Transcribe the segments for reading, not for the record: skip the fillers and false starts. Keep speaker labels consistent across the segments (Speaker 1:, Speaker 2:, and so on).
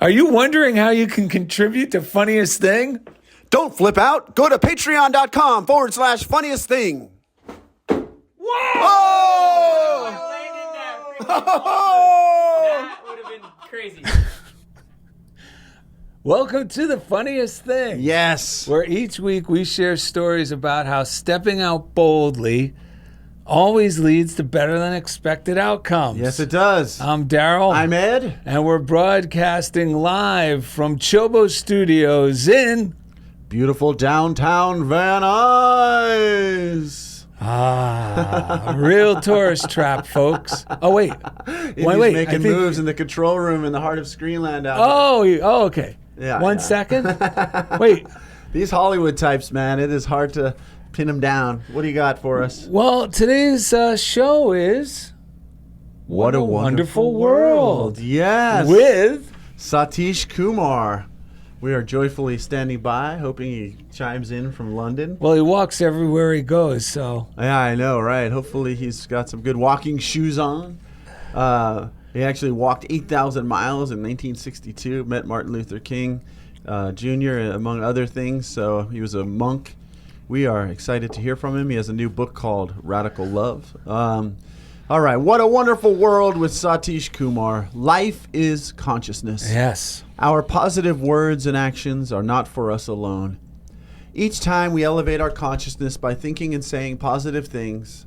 Speaker 1: Are you wondering how you can contribute to Funniest Thing?
Speaker 2: Don't flip out. Go to patreon.com/funniest thing.
Speaker 1: Whoa!
Speaker 2: Oh!
Speaker 3: That would have been crazy.
Speaker 1: Welcome to the Funniest Thing.
Speaker 2: Yes.
Speaker 1: Where each week we share stories about how stepping out boldly always leads to better than expected outcomes.
Speaker 2: Yes, it does.
Speaker 1: I'm Darrell.
Speaker 2: I'm Ed.
Speaker 1: And we're broadcasting live from CHOBO Studios in
Speaker 2: beautiful downtown Van Nuys.
Speaker 1: a real tourist trap, folks. Oh, wait.
Speaker 2: Wait. Making moves in the control room in the heart of Screenland out
Speaker 1: Oh, okay.
Speaker 2: Yeah,
Speaker 1: One second. Wait.
Speaker 2: These Hollywood types, man, it is hard to pin them down. What do you got for us?
Speaker 1: Well, today's show is
Speaker 2: What a Wonderful World. Yes.
Speaker 1: With
Speaker 2: Satish Kumar. We are joyfully standing by, hoping he chimes in from London.
Speaker 1: Well, he walks everywhere he goes, so.
Speaker 2: Yeah, I know, right? Hopefully he's got some good walking shoes on. He actually walked 8,000 miles in 1962, met Martin Luther King Jr., among other things. So he was a monk. We are excited to hear from him. He has a new book called Radical Love. All right, What a Wonderful World with Satish Kumar. Life is consciousness.
Speaker 1: Yes.
Speaker 2: Our positive words and actions are not for us alone. Each time we elevate our consciousness by thinking and saying positive things,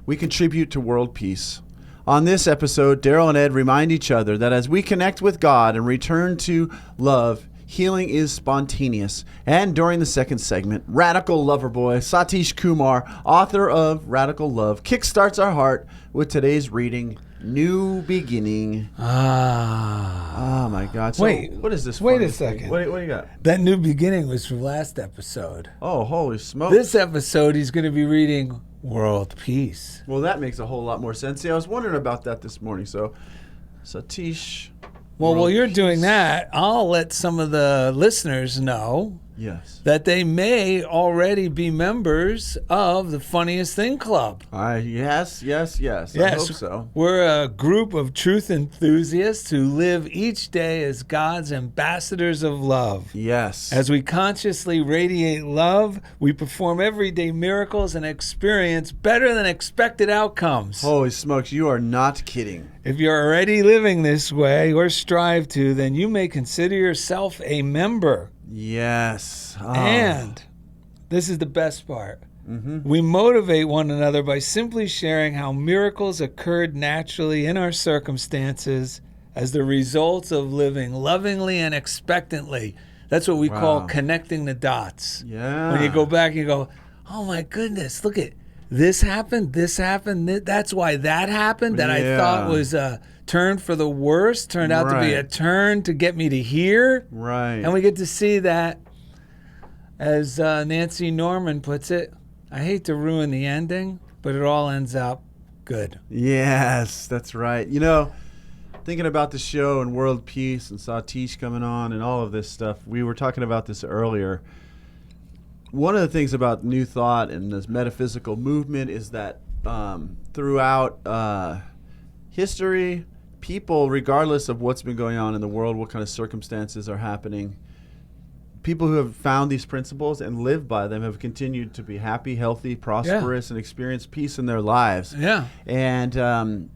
Speaker 2: we contribute to world peace. On this episode, Darrell and Ed remind each other that as we connect with God and return to love, healing is spontaneous. And during the second segment, Radical Lover Boy Satish Kumar, author of Radical Love, kickstarts our heart with today's reading, New Beginning. Oh my God. So
Speaker 1: Wait.
Speaker 2: What is this?
Speaker 1: Wait a second.
Speaker 2: What do you got?
Speaker 1: That new beginning was from last episode.
Speaker 2: Oh, holy smokes.
Speaker 1: This episode, he's going to be reading World Peace.
Speaker 2: Well, that makes a whole lot more sense. See, I was wondering about that this morning. So, Satish.
Speaker 1: Well, while you're
Speaker 2: Peace.
Speaker 1: doing that, I'll let some of the listeners know
Speaker 2: Yes.
Speaker 1: that they may already be members of the Funniest Thing Club.
Speaker 2: Yes. I hope so.
Speaker 1: We're a group of truth enthusiasts who live each day as God's ambassadors of love.
Speaker 2: Yes.
Speaker 1: As we consciously radiate love, we perform everyday miracles and experience better than expected outcomes.
Speaker 2: Holy smokes, you are not kidding.
Speaker 1: If you're already living this way or strive to, then you may consider yourself a member.
Speaker 2: Yes. Oh.
Speaker 1: And this is the best part.
Speaker 2: Mm-hmm.
Speaker 1: We motivate one another by simply sharing how miracles occurred naturally in our circumstances as the results of living lovingly and expectantly. That's what we call connecting the dots.
Speaker 2: Yeah.
Speaker 1: When you go back and you go, oh my goodness, look at this happened, that's why that happened, that I thought was a turn for the worst, turned out to be a turn to get me to here.
Speaker 2: Right.
Speaker 1: And we get to see that, as Nancy Norman puts it, I hate to ruin the ending, but it all ends up good.
Speaker 2: Yes, that's right. You know, thinking about the show and world peace and Satish coming on and all of this stuff, we were talking about this earlier. One of the things about New Thought and this metaphysical movement is that throughout history, people, regardless of what's been going on in the world, what kind of circumstances are happening, people who have found these principles and lived by them have continued to be happy, healthy, prosperous, and experience peace in their lives.
Speaker 1: Yeah.
Speaker 2: And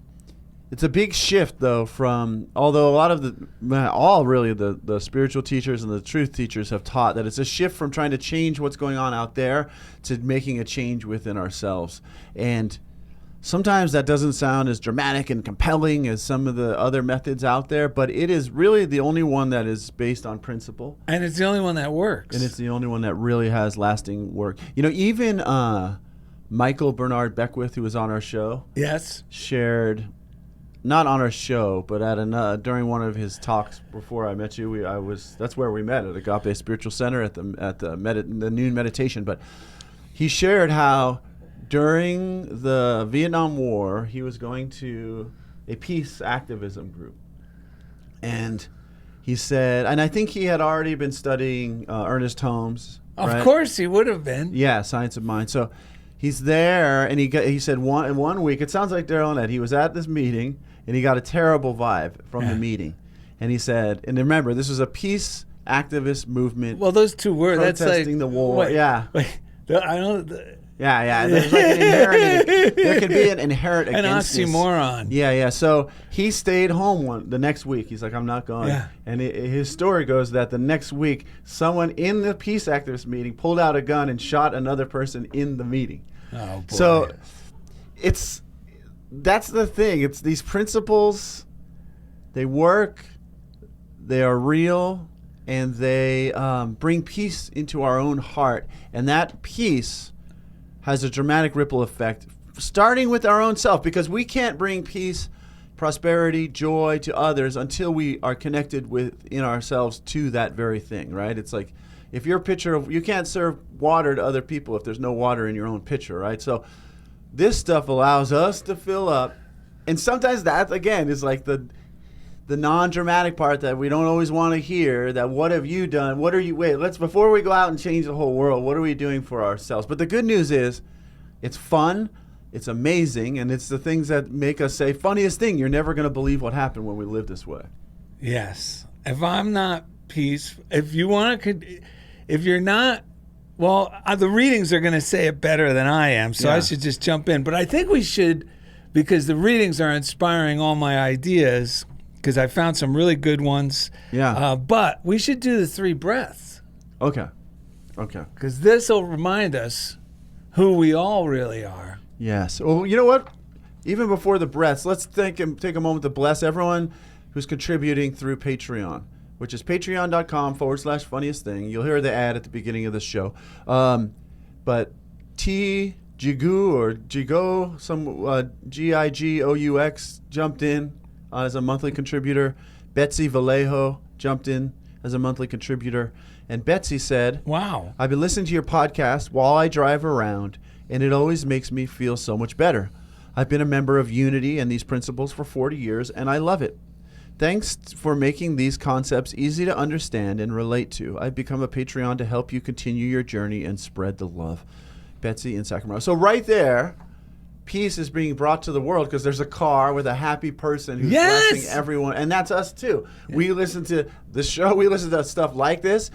Speaker 2: it's a big shift, though, from, although a lot of the spiritual teachers and the truth teachers have taught that it's a shift from trying to change what's going on out there to making a change within ourselves. And sometimes that doesn't sound as dramatic and compelling as some of the other methods out there, but it is really the only one that is based on principle.
Speaker 1: And it's the only one that works.
Speaker 2: And it's the only one that really has lasting work. You know, even Michael Bernard Beckwith, who was on our show, shared, not on our show, but at during one of his talks before I met you, that's where we met, at Agape Spiritual Center at the noon meditation. But he shared how during the Vietnam War, he was going to a peace activism group. And he said, and I think he had already been studying Ernest Holmes.
Speaker 1: Of course he would have been.
Speaker 2: Yeah, Science of Mind. So he's there, and he said in 1 week, it sounds like Darrell and Ed, he was at this meeting, and he got a terrible vibe from the meeting. And he said, and remember, this was a peace activist movement.
Speaker 1: Well, those two words, that's like
Speaker 2: protesting the war.
Speaker 1: Wait,
Speaker 2: yeah.
Speaker 1: Wait, I don't.
Speaker 2: Yeah. There's like an inherent. There could be an inherent
Speaker 1: an oxymoron.
Speaker 2: Yeah. So he stayed home the next week. He's like, I'm not going.
Speaker 1: Yeah.
Speaker 2: And his story goes that the next week, someone in the peace activist meeting pulled out a gun and shot another person in the meeting.
Speaker 1: Oh boy.
Speaker 2: So that's the thing. It's these principles. They work. They are real, and they bring peace into our own heart. And that peace has a dramatic ripple effect, starting with our own self, because we can't bring peace, prosperity, joy to others until we are connected within ourselves to that very thing, right? It's like if your pitcher, you can't serve water to other people if there's no water in your own pitcher, right? So this stuff allows us to fill up. And sometimes that, again, is like the non-dramatic part that we don't always want to hear, that what have you done? Before we go out and change the whole world, what are we doing for ourselves? But the good news is it's fun, it's amazing, and it's the things that make us say, funniest thing, you're never going to believe what happened when we live this way.
Speaker 1: Yes. If I'm not peaceful, if you're not, well, the readings are going to say it better than I am, so I should just jump in. But I think we should, because the readings are inspiring all my ideas, because I found some really good ones.
Speaker 2: Yeah.
Speaker 1: But we should do the 3 breaths.
Speaker 2: Okay.
Speaker 1: Because this will remind us who we all really are.
Speaker 2: Yes. Well, you know what? Even before the breaths, let's take a moment to bless everyone who's contributing through Patreon, which is patreon.com/funniest thing. You'll hear the ad at the beginning of the show. But T. Jigu or Jigo, some Gigoux jumped in as a monthly contributor. Betsy Vallejo jumped in as a monthly contributor. And Betsy said,
Speaker 1: wow,
Speaker 2: I've been listening to your podcast while I drive around, and it always makes me feel so much better. I've been a member of Unity and these principles for 40 years, and I love it. Thanks for making these concepts easy to understand and relate to. I've become a Patreon to help you continue your journey and spread the love. Betsy in Sacramento. So right there, peace is being brought to the world because there's a car with a happy person who's blessing everyone. And that's us too. Yeah. We listen to the show. We listen to stuff like this.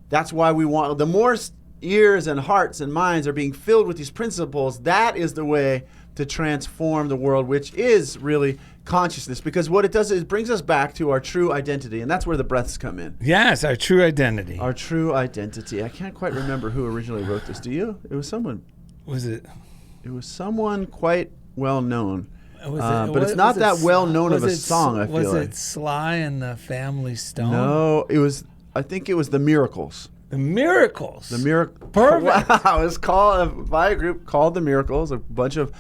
Speaker 2: That's why we want, the more ears and hearts and minds are being filled with these principles, that is the way to transform the world, which is really consciousness. Because what it does is it brings us back to our true identity. And that's where the breaths come in.
Speaker 1: Yes, our true identity.
Speaker 2: Our true identity. I can't quite remember who originally wrote this. Do you? It was someone.
Speaker 1: Was it?
Speaker 2: It was someone quite well known, but it's not that well known of a song. I feel like.
Speaker 1: Was it Sly and the Family Stone?
Speaker 2: No, it was. I think it was the Miracles.
Speaker 1: The Miracles.
Speaker 2: The Miracles.
Speaker 1: Perfect.
Speaker 2: Wow, it was called by a group called the Miracles. A bunch of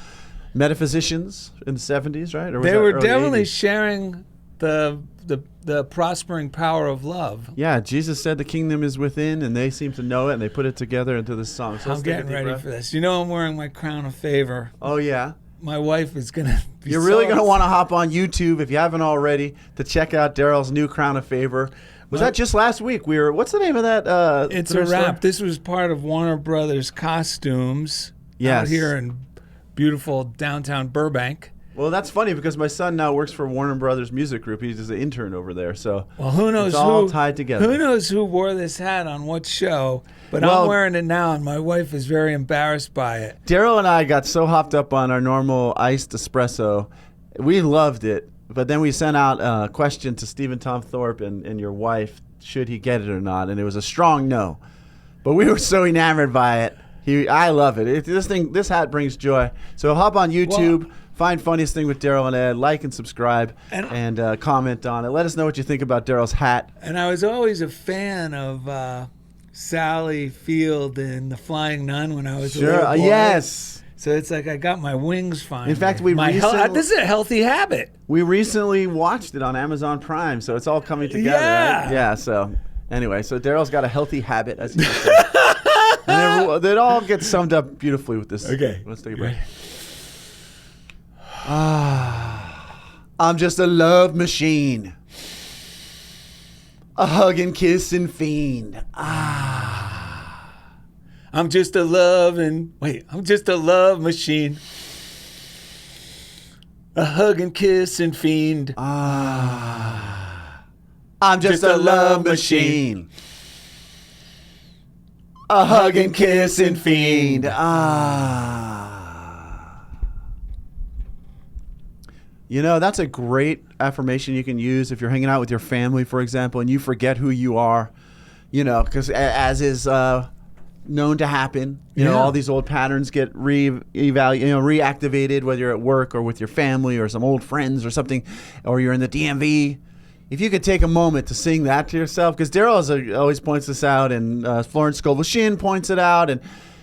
Speaker 2: metaphysicians in the 70s, right? Or was
Speaker 1: they were definitely
Speaker 2: 80s?
Speaker 1: Sharing the prospering power of love.
Speaker 2: Yeah, Jesus said the kingdom is within, and they seem to know it, and they put it together into this song. So
Speaker 1: I'm getting ready for this. You know, I'm wearing my crown of favor.
Speaker 2: Oh, yeah?
Speaker 1: My wife is going to be
Speaker 2: You're really going to want to hop on YouTube, if you haven't already, to check out Darrell's new crown of favor. Was that just last week? What's the name of that?
Speaker 1: It's a wrap. This was part of Warner Brothers Costumes out here in beautiful downtown Burbank.
Speaker 2: Well, that's funny because my son now works for Warner Brothers Music Group. He's an intern over there. So
Speaker 1: well, who knows?
Speaker 2: It's all tied together.
Speaker 1: Who knows who wore this hat on what show? But I'm wearing it now, and my wife is very embarrassed by it.
Speaker 2: Darrell and I got so hopped up on our normal iced espresso. We loved it. But then we sent out a question to Stephen Tom Thorpe and your wife, should he get it or not? And it was a strong no. But we were so enamored by it. I love it. This hat brings joy. So hop on YouTube, find Funniest Thing with Darrell and Ed, like and subscribe, and comment on it. Let us know what you think about Darrell's hat.
Speaker 1: And I was always a fan of Sally Field in The Flying Nun when I was a little boy.
Speaker 2: Yes.
Speaker 1: So it's like I got my wings finally.
Speaker 2: In fact,
Speaker 1: this is a healthy habit.
Speaker 2: We recently watched it on Amazon Prime, so it's all coming together.
Speaker 1: Yeah.
Speaker 2: Right? Yeah. So anyway, Darrell's got a healthy habit, as you say. And it all gets summed up beautifully with this.
Speaker 1: Okay.
Speaker 2: Let's take a break. I'm just a love machine. A hug and kiss and fiend.
Speaker 1: I'm just a love machine. A hug and kiss and fiend.
Speaker 2: I'm just a love machine. A hug and kiss and fiend. You know, that's a great affirmation you can use if you're hanging out with your family, for example, and you forget who you are, you know, because as is known to happen, you know, all these old patterns get reactivated, whether you're at work or with your family or some old friends or something, or you're in the DMV. If you could take a moment to sing that to yourself, because Darrell always points this out, and Florence Scovel-Shinn points it out, and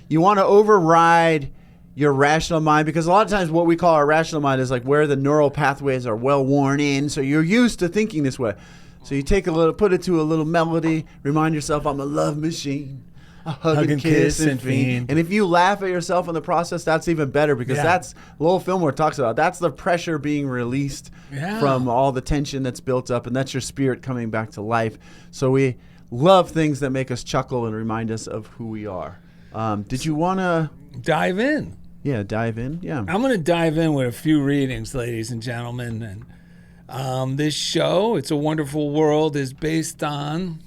Speaker 2: you want to override your rational mind, because a lot of times what we call our rational mind is like where the neural pathways are well worn in, so you're used to thinking this way. So you take put it to a little melody, remind yourself, I'm a love machine. A hug and kiss and fiend. And if you laugh at yourself in the process, that's even better, because that's Lowell Fillmore talks about. That's the pressure being released from all the tension that's built up, and that's your spirit coming back to life. So we love things that make us chuckle and remind us of who we are. Did you want to
Speaker 1: dive in?
Speaker 2: Yeah, dive in. Yeah,
Speaker 1: I'm going to dive in with a few readings, ladies and gentlemen. And this show, It's a Wonderful World, is based on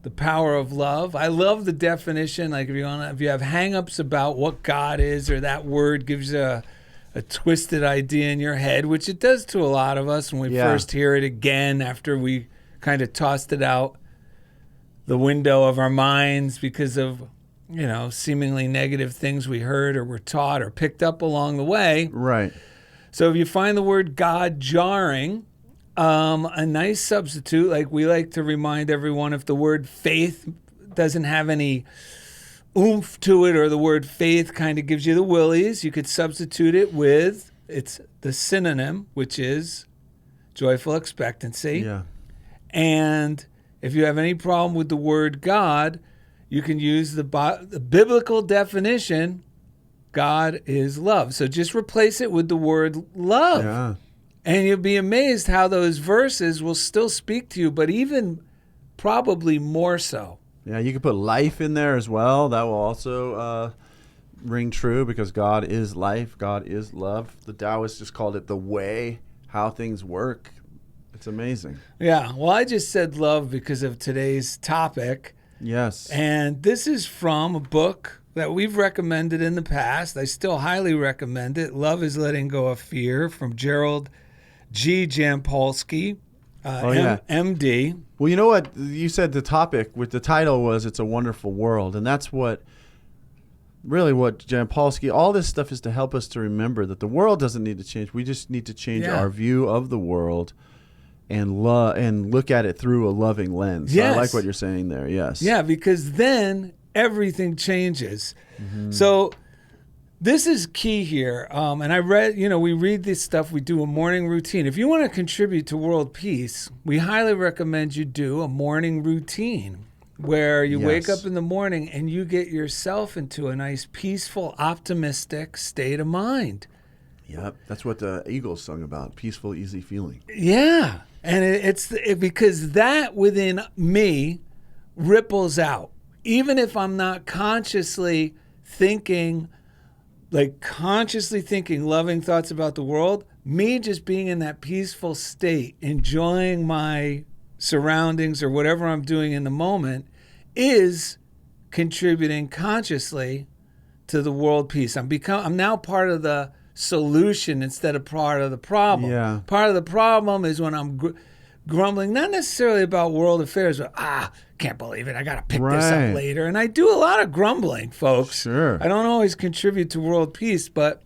Speaker 1: the power of love. I love the definition. Like if you have hang-ups about what God is, or that word gives you a twisted idea in your head, which it does to a lot of us when we first hear it again after we kind of tossed it out the window of our minds because of, you know, seemingly negative things we heard or were taught or picked up along the way.
Speaker 2: Right.
Speaker 1: So if you find the word God jarring, a nice substitute, like we like to remind everyone, if the word faith doesn't have any oomph to it, or the word faith kind of gives you the willies, you could substitute it with the synonym, which is joyful expectancy.
Speaker 2: Yeah.
Speaker 1: And if you have any problem with the word God, you can use the biblical definition, God is love. So just replace it with the word love.
Speaker 2: Yeah.
Speaker 1: And you'll be amazed how those verses will still speak to you, but even probably more so.
Speaker 2: Yeah, you could put life in there as well. That will also ring true, because God is life. God is love. The Taoists just called it the way, how things work. It's amazing.
Speaker 1: Yeah, well, I just said love because of today's topic.
Speaker 2: Yes.
Speaker 1: And this is from a book that we've recommended in the past. I still highly recommend it. Love is Letting Go of Fear, from Gerald G. Jampolsky, MD.
Speaker 2: Well, you know what? You said the topic with the title was It's a Wonderful World. And that's what Jampolsky, all this stuff is to help us to remember that the world doesn't need to change. We just need to change our view of the world and look at it through a loving lens.
Speaker 1: Yes.
Speaker 2: I like what you're saying there. Yes.
Speaker 1: Yeah, because then everything changes. Mm-hmm. So this is key here. And I read, we read this stuff. We do a morning routine. If you want to contribute to world peace, we highly recommend you do a morning routine where you wake up in the morning and you get yourself into a nice, peaceful, optimistic state of mind.
Speaker 2: Yep. That's what the Eagles sung about. Peaceful, easy feeling.
Speaker 1: Yeah. And it's because that within me ripples out. Even if I'm not consciously thinking loving thoughts about the world, me just being in that peaceful state, enjoying my surroundings or whatever I'm doing in the moment, is contributing consciously to the world peace. I'm now part of the solution instead of part of the problem.
Speaker 2: Yeah.
Speaker 1: Part of the problem is when I'm grumbling, not necessarily about world affairs, but can't believe it, I got to pick this up later. And I do a lot of grumbling, folks.
Speaker 2: Sure.
Speaker 1: I don't always contribute to world peace, but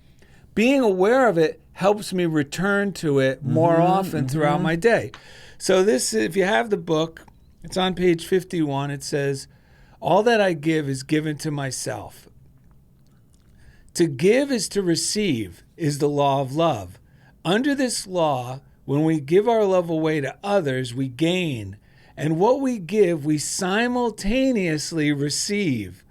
Speaker 1: being aware of it helps me return to it more often throughout my day. So this, if you have the book, it's on page 51. It says, all that I give is given to myself. To give is to receive is the law of love. Under this law, when we give our love away to others, we gain. And what we give, we simultaneously receive.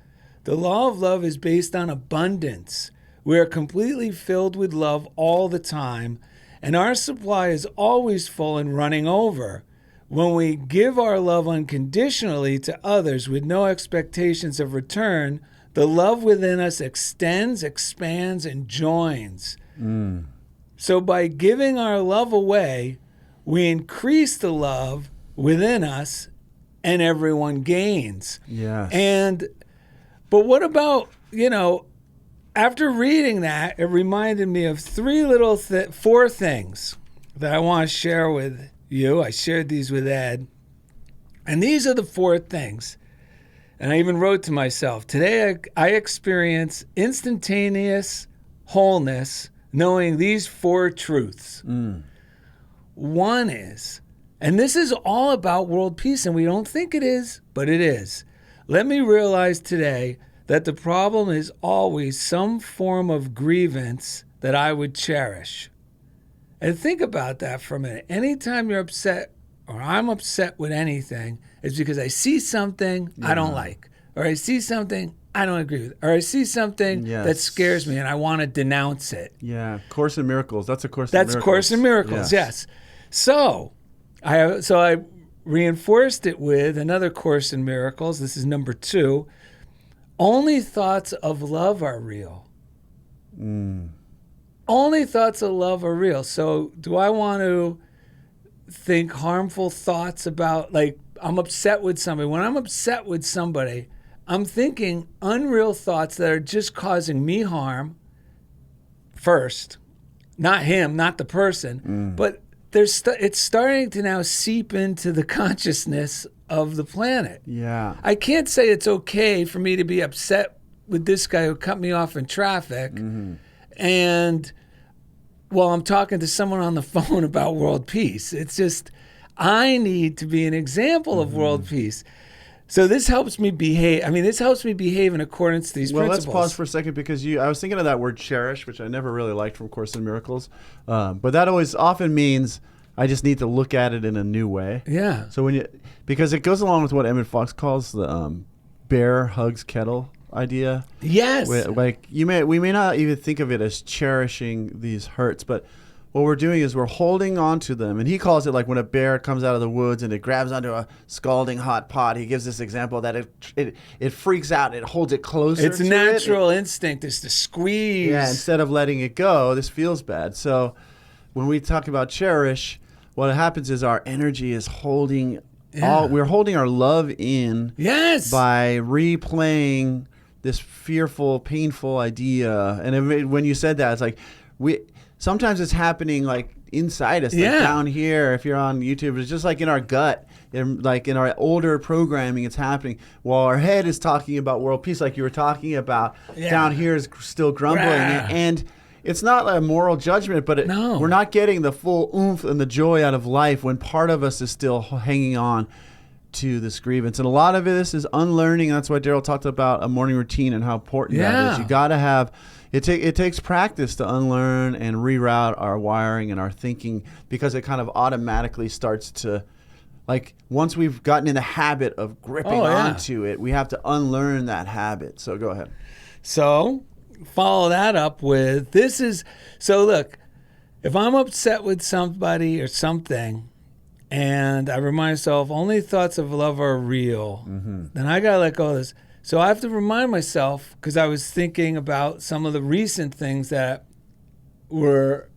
Speaker 1: The law of love is based on abundance. We are completely filled with love all the time, and our supply is always full and running over. When we give our love unconditionally to others with no expectations of return, the love within us extends, expands, and joins. So by giving our love away, we increase the love within us, and everyone gains.
Speaker 2: Yes.
Speaker 1: But what about, after reading that, it reminded me of four things that I want to share with you. I shared these with Ed. And these are the four things. And I even wrote to myself, today I experience instantaneous wholeness knowing these four truths. One is, and this is all about world peace, and we don't think it is, but it is. Let me realize today that the problem is always some form of grievance that I would cherish. And think about that for a minute. Anytime you're upset or I'm upset with anything, it's because I see something I don't like, or I see something I don't agree with, or I see something that scares me and I want to denounce it.
Speaker 2: Yeah, Course in Miracles. That's a Course in Miracles.
Speaker 1: That's Course in Miracles, yes. So I reinforced it with another Course in Miracles. This is number 2. Only thoughts of love are real. Only thoughts of love are real. So do I want to think harmful thoughts about, like, I'm upset with somebody? When I'm upset with somebody, I'm thinking unreal thoughts that are just causing me harm first. Not him, not the person, but it's starting to now seep into the consciousness of the planet.
Speaker 2: Yeah.
Speaker 1: I can't say it's okay for me to be upset with this guy who cut me off in traffic and while I'm talking to someone on the phone about world peace. It's just, I need to be an example of world peace. So this helps me behave. This helps me behave in accordance to these principles.
Speaker 2: Let's pause for a second because I was thinking of that word cherish, which I never really liked from Course in Miracles. But that always often means I just need to look at it in a new way.
Speaker 1: Yeah.
Speaker 2: So because it goes along with what Emmett Fox calls the bear hugs kettle idea.
Speaker 1: Yes.
Speaker 2: Like we may not even think of it as cherishing these hurts, but what we're doing is we're holding on to them. And he calls it like when a bear comes out of the woods and it grabs onto a scalding hot pot. He gives this example that it freaks out and it holds it closer.
Speaker 1: Its natural instinct is to squeeze.
Speaker 2: Yeah, instead of letting it go, this feels bad. So when we talk about cherish, what happens is our energy is holding we're holding our love in by replaying this fearful, painful idea. And when you said that, it's like sometimes it's happening like inside us, like down here. If you're on YouTube, it's just like in our gut, like in our older programming, it's happening. While our head is talking about world peace, like you were talking about, down here is still grumbling. And it's not a moral judgment, but we're not getting the full oomph and the joy out of life when part of us is still hanging on to this grievance. And a lot of this is unlearning. That's why Darrell talked about a morning routine and how important that is. You got to have it takes practice to unlearn and reroute our wiring and our thinking, because it kind of automatically starts to, like, once we've gotten in the habit of gripping onto it, we have to unlearn that habit. So go ahead.
Speaker 1: So follow that up with look, if I'm upset with somebody or something and I remind myself only thoughts of love are real, then I got to let go of this. So I have to remind myself, because I was thinking about some of the recent things that were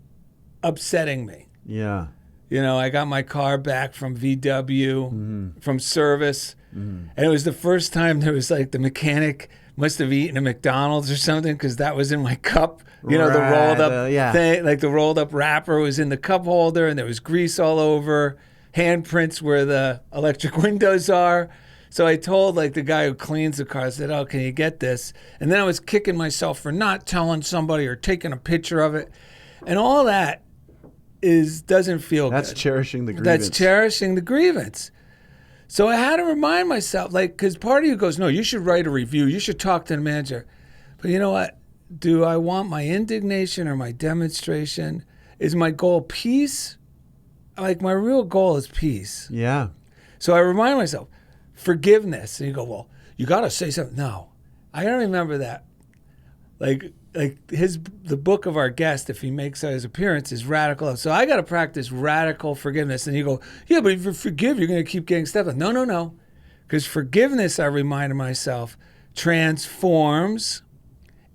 Speaker 1: upsetting me.
Speaker 2: Yeah.
Speaker 1: I got my car back from VW, from service, and it was the first time there was like the mechanic must have eaten a McDonald's or something, because that was in my cup. The rolled up thing, like the rolled up wrapper was in the cup holder, and there was grease all over, handprints where the electric windows are. So I told the guy who cleans the car, I said, "Oh, can you get this?" And then I was kicking myself for not telling somebody or taking a picture of it. And all that doesn't feel good.
Speaker 2: That's cherishing the grievance.
Speaker 1: That's cherishing the grievance. So I had to remind myself, because part of you goes, no, you should write a review. You should talk to the manager. But you know what? Do I want my indignation or my demonstration? Is my goal peace? My real goal is peace.
Speaker 2: Yeah.
Speaker 1: So I remind myself, forgiveness. And you go, well, you got to say something. No, I don't remember that. The book of our guest, if he makes his appearance, is radical love. So I got to practice radical forgiveness. And you go, yeah, but if you forgive, you're going to keep getting stuff. No. Because forgiveness, I reminded myself, transforms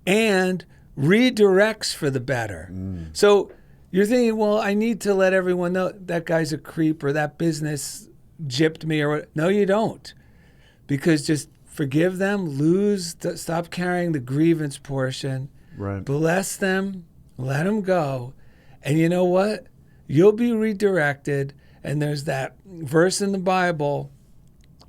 Speaker 1: and redirects for the better. So you're thinking, well, I need to let everyone know that guy's a creep or that business gypped me or what. No, you don't. Because just forgive them, stop carrying the grievance portion,
Speaker 2: right.
Speaker 1: Bless them, let them go. And you know what? You'll be redirected. And there's that verse in the Bible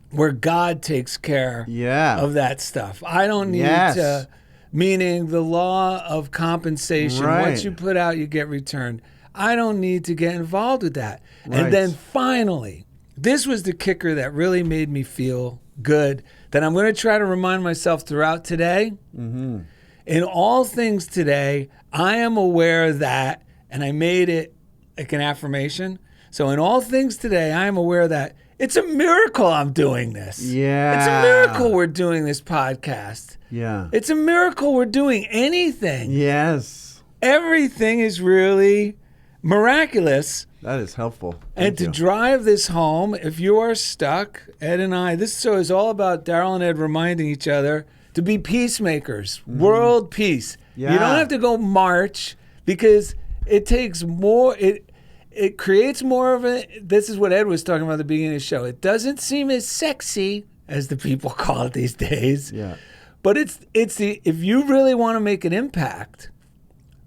Speaker 1: where God takes care of that stuff. I don't need to, meaning the law of compensation.
Speaker 2: Right.
Speaker 1: What you put out, you get returned. I don't need to get involved with that.
Speaker 2: Right.
Speaker 1: And then finally, this was the kicker that really made me feel good, that I'm going to try to remind myself throughout today.
Speaker 2: Mm-hmm.
Speaker 1: In all things today, I am aware that, and I made it like an affirmation. So in all things today, I am aware that it's a miracle I'm doing this.
Speaker 2: Yeah.
Speaker 1: It's a miracle we're doing this podcast.
Speaker 2: Yeah.
Speaker 1: It's a miracle we're doing anything.
Speaker 2: Yes.
Speaker 1: Everything is really miraculous.
Speaker 2: That is helpful.
Speaker 1: And to drive this home, if you are stuck, Ed and I, this show is all about Darrell and Ed reminding each other to be peacemakers, world peace.
Speaker 2: Yeah.
Speaker 1: You don't have to go march because it takes more, it creates more of a, this is what Ed was talking about at the beginning of the show. It doesn't seem as sexy as the people call it these days.
Speaker 2: Yeah.
Speaker 1: But it's if you really want to make an impact,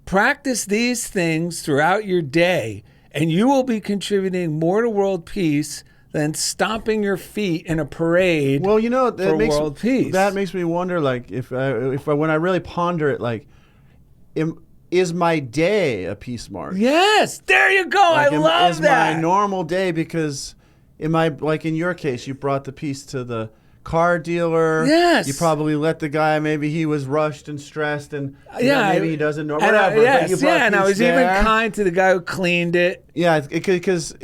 Speaker 1: practice these things throughout your day, and you will be contributing more to world peace than stomping your feet in a parade.
Speaker 2: Well, you know,
Speaker 1: for world peace.
Speaker 2: That makes me wonder, like, if when I really ponder it, like, is my day a peace march?
Speaker 1: Yes, there you go.
Speaker 2: Like,
Speaker 1: I love that.
Speaker 2: Is my normal day, because like in your case, you brought the peace to the car dealer.
Speaker 1: Yes.
Speaker 2: You probably let the guy, maybe he was rushed and stressed, and maybe he doesn't know,
Speaker 1: and
Speaker 2: whatever.
Speaker 1: And I was even kind to the guy who cleaned it.
Speaker 2: Yeah, because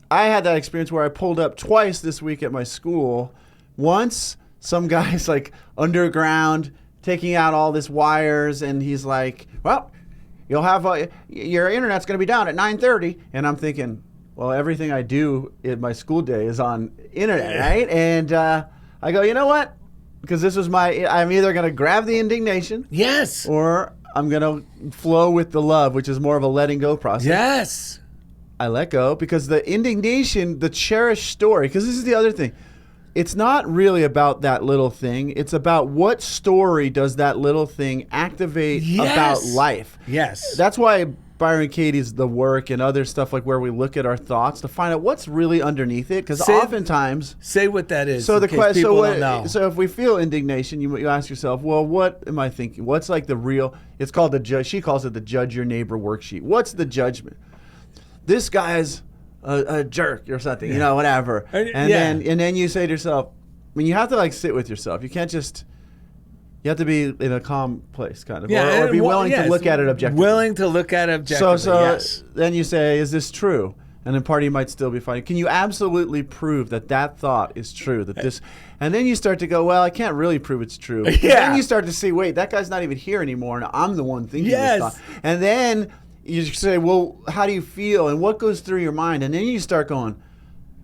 Speaker 2: I had that experience where I pulled up twice this week at my school. Once, some guy's like underground taking out all this wires, and he's like, well, you'll have your internet's going to be down at 9:30. And I'm thinking, well, everything I do in my school day is on internet, right? And I go, you know what? Because this was I'm either going to grab the indignation.
Speaker 1: Yes.
Speaker 2: Or I'm going to flow with the love, which is more of a letting go process.
Speaker 1: Yes.
Speaker 2: I let go because the indignation, the cherished story, because this is the other thing. It's not really about that little thing. It's about what story does that little thing activate about life.
Speaker 1: Yes.
Speaker 2: That's why Byron Katie's The Work and other stuff, like where we look at our thoughts to find out what's really underneath it. Because oftentimes...
Speaker 1: Say what that is.
Speaker 2: So the question,
Speaker 1: so
Speaker 2: if we feel indignation, you ask yourself, well, what am I thinking? What's like the real... It's called the judge. She calls it the judge your neighbor worksheet. What's the judgment? This guy's a jerk or something, you know, whatever. And then you say to yourself, I mean, you have to like sit with yourself. You can't just... You have to be in a calm place, kind of, or be willing to look at it objectively.
Speaker 1: Willing to look at it objectively,
Speaker 2: So then you say, is this true? And then part of you might still be fine. Can you absolutely prove that thought is true? That this, and then you start to go, well, I can't really prove it's true. Then you start to see, wait, that guy's not even here anymore, and I'm the one thinking this thought. And then you say, well, how do you feel, and what goes through your mind? And then you start going,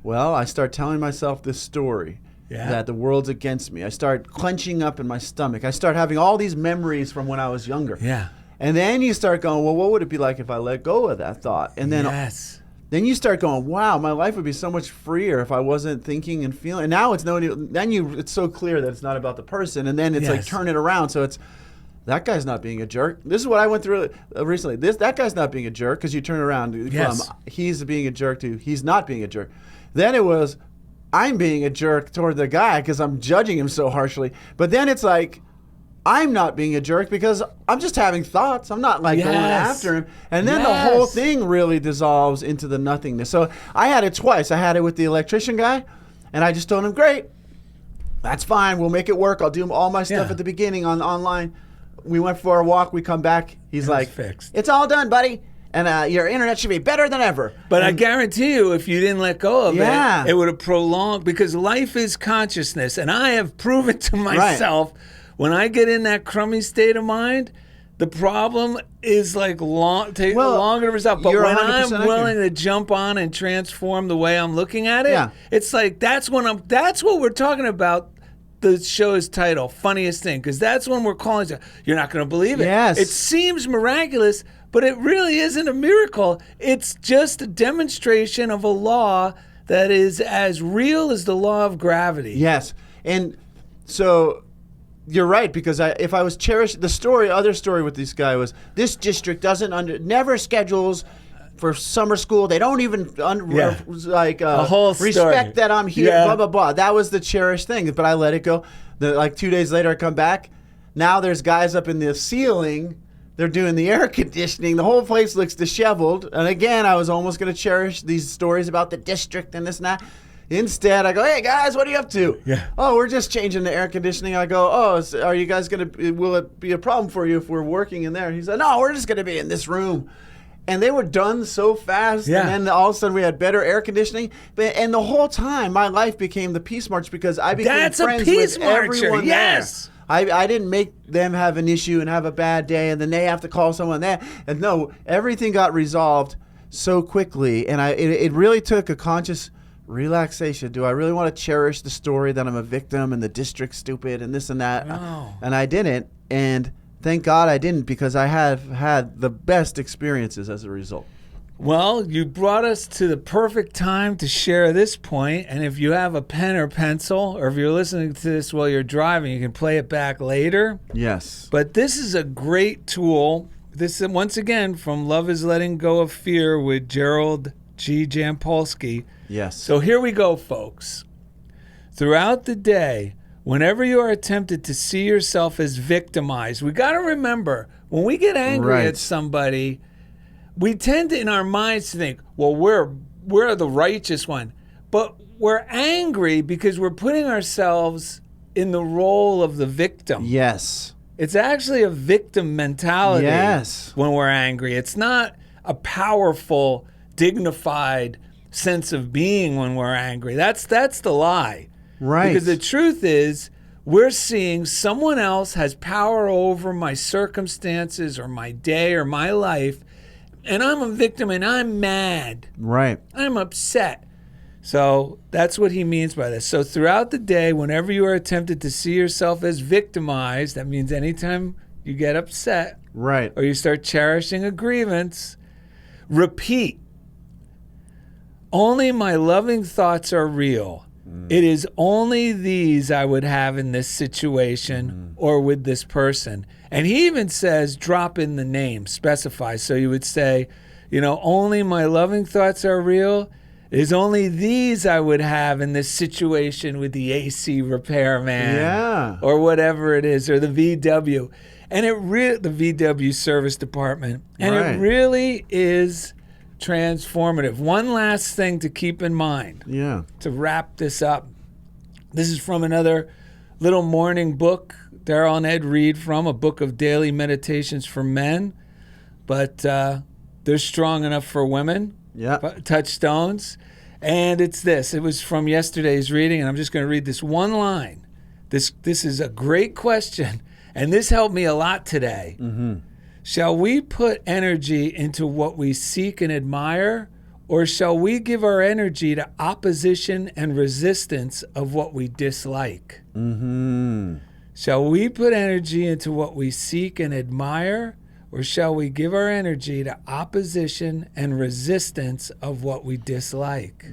Speaker 2: well, I start telling myself this story. That the world's against me. I start clenching up in my stomach. I start having all these memories from when I was younger.
Speaker 1: Yeah.
Speaker 2: And then you start going, well, what would it be like if I let go of that thought? And then, then you start going, wow, my life would be so much freer if I wasn't thinking and feeling. And now it's it's so clear that it's not about the person. And then it's like turn it around. So it's that guy's not being a jerk. This is what I went through recently. That guy's not being a jerk, because you turn around from he's being a jerk to he's not being a jerk. Then it was, I'm being a jerk toward the guy because I'm judging him so harshly. But then it's like, I'm not being a jerk because I'm just having thoughts. I'm not like going after him. And then the whole thing really dissolves into the nothingness. So I had it twice. I had it with the electrician guy, and I just told him, great, that's fine. We'll make it work. I'll do all my stuff at the beginning online. We went for a walk. We come back. He's like,
Speaker 1: fixed.
Speaker 2: It's all done, buddy. And your internet should be better than ever.
Speaker 1: But I guarantee you, if you didn't let go of it, it would have prolonged, because life is consciousness. And I have proven to myself, when I get in that crummy state of mind, the problem is like longer to resolve. But when I'm willing to jump on and transform the way I'm looking at it, it's like that's what we're talking about. The show's title, Funniest Thing, because that's when we're calling it. You're not going to believe it.
Speaker 2: Yes.
Speaker 1: It seems miraculous, but it really isn't a miracle. It's just a demonstration of a law that is as real as the law of gravity.
Speaker 2: Yes. And so you're right, because if I was cherished, other story with this guy was, this district never schedules for summer school. They don't even
Speaker 1: a whole story.
Speaker 2: Respect that I'm here, blah, blah, blah. That was the cherished thing, but I let it go. 2 days later, I come back. Now there's guys up in the ceiling. They're doing the air conditioning. The whole place looks disheveled. And again, I was almost going to cherish these stories about the district and this and that. Instead, I go, hey, guys, what are you up to?
Speaker 1: Yeah.
Speaker 2: Oh, we're just changing the air conditioning. I go, are you guys going to, will it be a problem for you if we're working in there? He said, no, we're just going to be in this room. And they were done so fast.
Speaker 1: Yeah.
Speaker 2: And then all of a sudden we had better air conditioning. And the whole time, my life became the Peace March, because I became friends with everyone there. I didn't make them have an issue and have a bad day, and then they have to call someone there. And no, everything got resolved so quickly. And it really took a conscious relaxation. Do I really want to cherish the story that I'm a victim and the district's stupid and this and that?
Speaker 1: No.
Speaker 2: And I didn't. And thank God I didn't, because I have had the best experiences as a result.
Speaker 1: Well, you brought us to the perfect time to share this point. And if you have a pen or pencil, or if you're listening to this while you're driving, you can play it back later.
Speaker 2: Yes.
Speaker 1: But this is a great tool. This is, once again, from Love is Letting Go of Fear with Gerald G. Jampolsky.
Speaker 2: Yes.
Speaker 1: So here we go, folks. Throughout the day, whenever you are tempted to see yourself as victimized, we got to remember, when we get angry at somebody, we tend to, in our minds, to think, well, we're the righteous one. But we're angry because we're putting ourselves in the role of the victim.
Speaker 2: Yes.
Speaker 1: It's actually a victim mentality.
Speaker 2: Yes.
Speaker 1: When we're angry. It's not a powerful, dignified sense of being when we're angry. That's the lie.
Speaker 2: Right.
Speaker 1: Because the truth is, we're seeing someone else has power over my circumstances or my day or my life, and I'm a victim and I'm mad.
Speaker 2: Right.
Speaker 1: I'm upset. So that's what he means by this. So throughout the day, whenever you are tempted to see yourself as victimized, that means anytime you get upset,
Speaker 2: right,
Speaker 1: or you start cherishing a grievance, repeat, only my loving thoughts are real. It is only these I would have in this situation or with this person. And he even says, drop in the name, specify. So you would say, only my loving thoughts are real. It is only these I would have in this situation with the AC repairman.
Speaker 2: Yeah.
Speaker 1: Or whatever it is, or the VW. And the VW service department. And it really is transformative. One last thing to keep in mind, to wrap this up. This is from another little morning book Darrell and Ed read from, a book of daily meditations for men, but they're strong enough for women. Touchstones. And it's this. It was from yesterday's reading, and I'm just going to read this one line. This is a great question, and this helped me a lot today. Shall we put energy into what we seek and admire, or shall we give our energy to opposition and resistance of what we dislike? Shall we put energy into what we seek and admire, or shall we give our energy to opposition and resistance of what we dislike?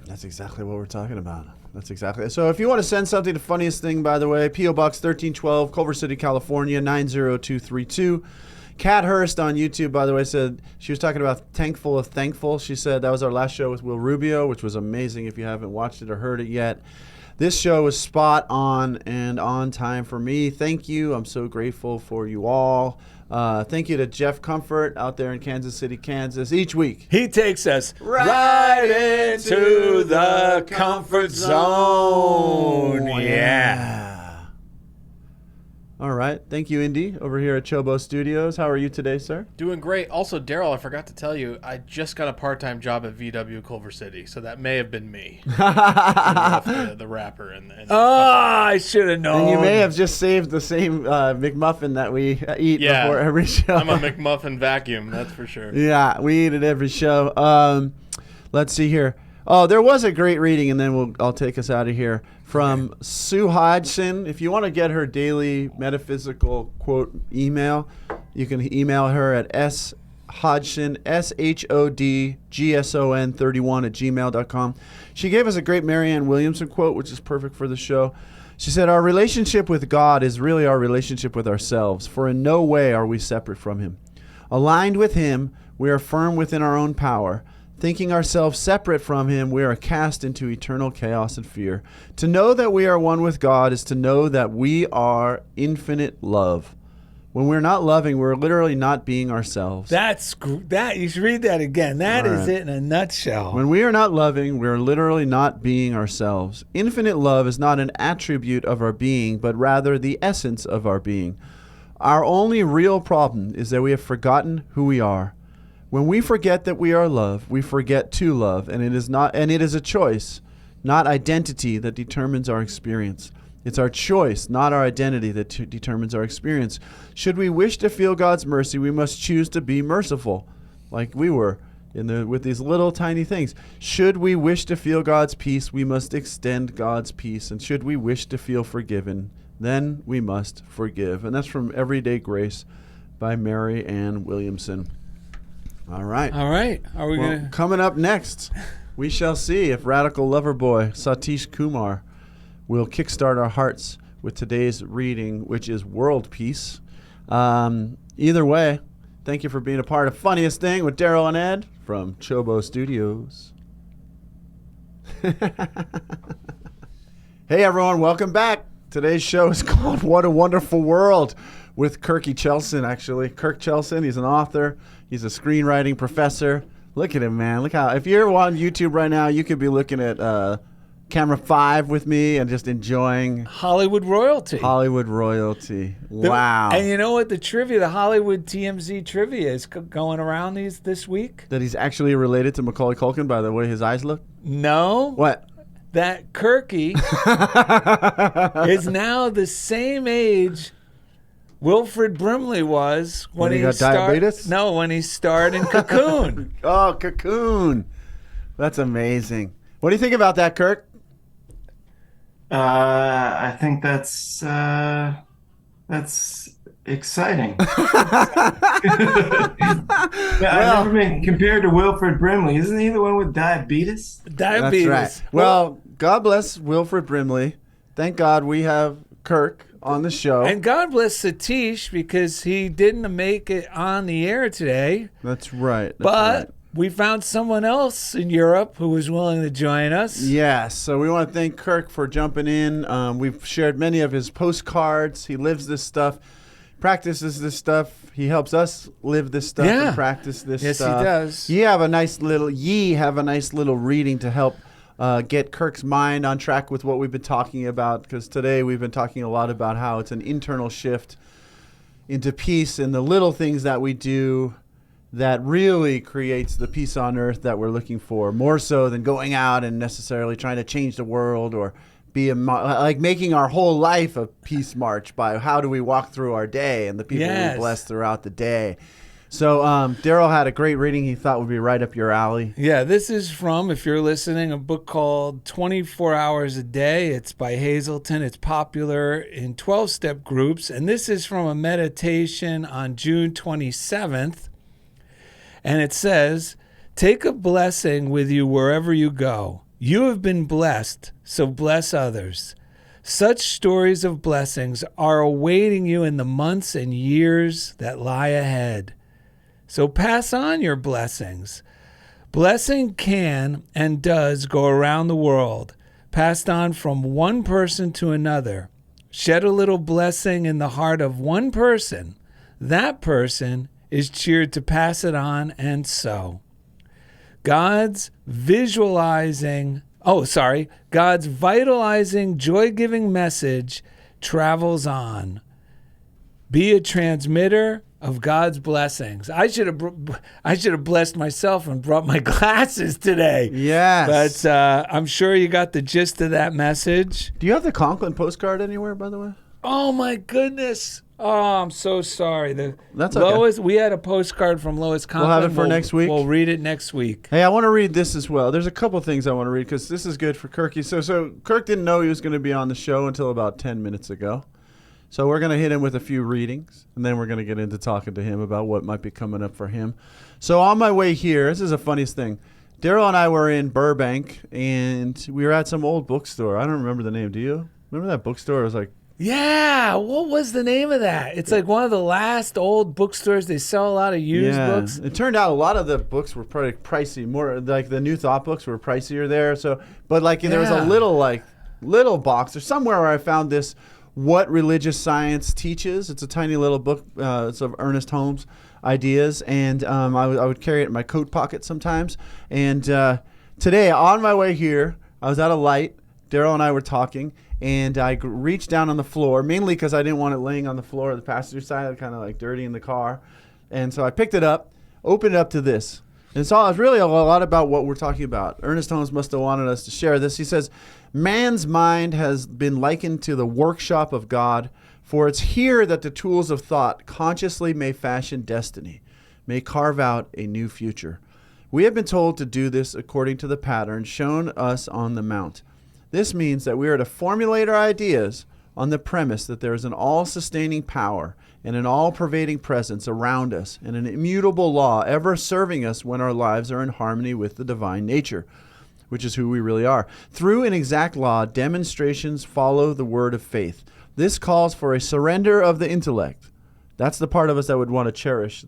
Speaker 2: That's exactly what we're talking about. That's exactly. So if you want to send something to Funniest Thing, by the way, P.O. Box 1312, Culver City, California, 90232. Kat Hurst on YouTube, by the way, said she was talking about Thankful of Thankful. She said that was our last show with Will Rubio, which was amazing if you haven't watched it or heard it yet. This show was spot on and on time for me. Thank you. I'm so grateful for you all. Thank you to Jeff Comfort out there in Kansas City, Kansas. Each week,
Speaker 1: he takes us right into the comfort zone. Yeah.
Speaker 2: All right. Thank you, Indy, over here at CHOBO Studios. How are you today, sir?
Speaker 4: Doing great. Also, Darrell, I forgot to tell you, I just got a part-time job at VW Culver City, so that may have been me. the rapper.
Speaker 1: I should have known.
Speaker 2: And you may have just saved the same McMuffin that we eat before every show.
Speaker 4: I'm a McMuffin vacuum, that's for sure.
Speaker 2: Yeah, we eat it every show. Let's see here. Oh, there was a great reading, and then I'll take us out of here. From Sue Hodgson. If you want to get her daily metaphysical quote email, you can email her at Hodgson, SHODGSON31@gmail.com. She gave us a great Marianne Williamson quote, which is perfect for the show. She said, "Our relationship with God is really our relationship with ourselves, for in no way are we separate from him. Aligned with him, we are firm within our own power. Thinking ourselves separate from him, we are cast into eternal chaos and fear. To know that we are one with God is to know that we are infinite love. When we're not loving, we're literally not being ourselves."
Speaker 1: That you should read that again. That is it in a nutshell.
Speaker 2: When we are not loving, we're literally not being ourselves. Infinite love is not an attribute of our being, but rather the essence of our being. Our only real problem is that we have forgotten who we are. When we forget that we are love, we forget to love, and it is a choice, not identity, that determines our experience. It's our choice, not our identity, that determines our experience. Should we wish to feel God's mercy, we must choose to be merciful, like we were with these little tiny things. Should we wish to feel God's peace, we must extend God's peace. And should we wish to feel forgiven, then we must forgive. And that's from Everyday Grace by Mary Ann Williamson. All right.
Speaker 1: Are we going to?
Speaker 2: Coming up next, we shall see if Radical Lover Boy Satish Kumar will kickstart our hearts with today's reading, which is World Peace. Either way, thank you for being a part of Funniest Thing with Darrell and Ed from CHOBO Studios. Hey, everyone. Welcome back. Today's show is called What a Wonderful World with Kirk Kjeldsen, actually. Kirk Kjeldsen, he's an author. He's a screenwriting professor. Look at him, man. Look how, if you're on YouTube right now, you could be looking at Camera 5 with me and just enjoying
Speaker 1: Hollywood royalty.
Speaker 2: Wow.
Speaker 1: And you know what? The Hollywood TMZ trivia is going around this week.
Speaker 2: That he's actually related to Macaulay Culkin by the way his eyes look?
Speaker 1: No.
Speaker 2: What?
Speaker 1: That Kirky is now the same age Wilfred Brimley was when
Speaker 2: he got diabetes?
Speaker 1: No, when he starred in Cocoon.
Speaker 2: Oh, Cocoon. That's amazing. What do you think about that, Kirk?
Speaker 5: I think that's exciting. I've never been compared to Wilfred Brimley. Isn't he the one with diabetes?
Speaker 1: Diabetes.
Speaker 2: That's right. Well, God bless Wilfred Brimley. Thank God we have Kirk on the show.
Speaker 1: And God bless Satish because he didn't make it on the air today.
Speaker 2: That's right.
Speaker 1: But we found someone else in Europe who was willing to join us.
Speaker 2: Yes. So we want to thank Kirk for jumping in. We've shared many of his postcards. He lives this stuff, practices this stuff. He helps us live this stuff and practice this stuff.
Speaker 1: Yes, he does.
Speaker 2: Ye have a nice little reading to help get Kirk's mind on track with what we've been talking about, because today we've been talking a lot about how it's an internal shift into peace and the little things that we do that really creates the peace on earth that we're looking for, more so than going out and necessarily trying to change the world or like making our whole life a peace march by how do we walk through our day and the people we bless throughout the day. So Darrell had a great reading he thought would be right up your alley.
Speaker 1: Yeah, this is from, if you're listening, a book called 24 Hours a Day. It's by Hazelton. It's popular in 12-step groups. And this is from a meditation on June 27th. And it says, take a blessing with you wherever you go. You have been blessed, so bless others. Such stories of blessings are awaiting you in the months and years that lie ahead. So pass on your blessings. Blessing can and does go around the world, passed on from one person to another. Shed a little blessing in the heart of one person. That person is cheered to pass it on, and so. God's vitalizing, joy-giving message travels on. Be a transmitter of God's blessings. I should have blessed myself and brought my glasses today.
Speaker 2: Yes.
Speaker 1: But I'm sure you got the gist of that message.
Speaker 2: Do you have the Conklin postcard anywhere, by the way?
Speaker 1: Oh, my goodness. Oh, I'm so sorry.
Speaker 2: That's okay.
Speaker 1: Lois, we had a postcard from Lois Conklin.
Speaker 2: We'll have it for next week.
Speaker 1: We'll read it next week.
Speaker 2: Hey, I want to read this as well. There's a couple things I want to read because this is good for Kirky. So Kirk didn't know he was going to be on the show until about 10 minutes ago. So we're going to hit him with a few readings, and then we're going to get into talking to him about what might be coming up for him. So on my way here, this is the funniest thing. Darrell and I were in Burbank, and we were at some old bookstore. I don't remember the name. Do you? Remember that bookstore? It was like...
Speaker 1: Yeah, what was the name of that? It's like one of the last old bookstores. They sell a lot of used books.
Speaker 2: It turned out a lot of the books were pretty pricey. More like the New Thought books were pricier there. So, but like there was a little box or somewhere where I found this What Religious Science Teaches. It's a tiny little book. It's of Ernest Holmes' ideas, and I would carry it in my coat pocket sometimes. And today, on my way here, I was at a light. Darrell and I were talking, and I reached down on the floor, mainly because I didn't want it laying on the floor of the passenger side, kind of like dirty in the car. And so I picked it up, opened it up to this. And it's really a lot about what we're talking about. Ernest Holmes must have wanted us to share this. He says, man's mind has been likened to the workshop of God, for it's here that the tools of thought consciously may fashion destiny, may carve out a new future. We have been told to do this according to the pattern shown us on the Mount. This means that we are to formulate our ideas on the premise that there is an all-sustaining power and an all-pervading presence around us and an immutable law ever serving us when our lives are in harmony with the divine nature, which is who we really are. Through an exact law, demonstrations follow the word of faith. This calls for a surrender of the intellect. That's the part of us that would want to cherish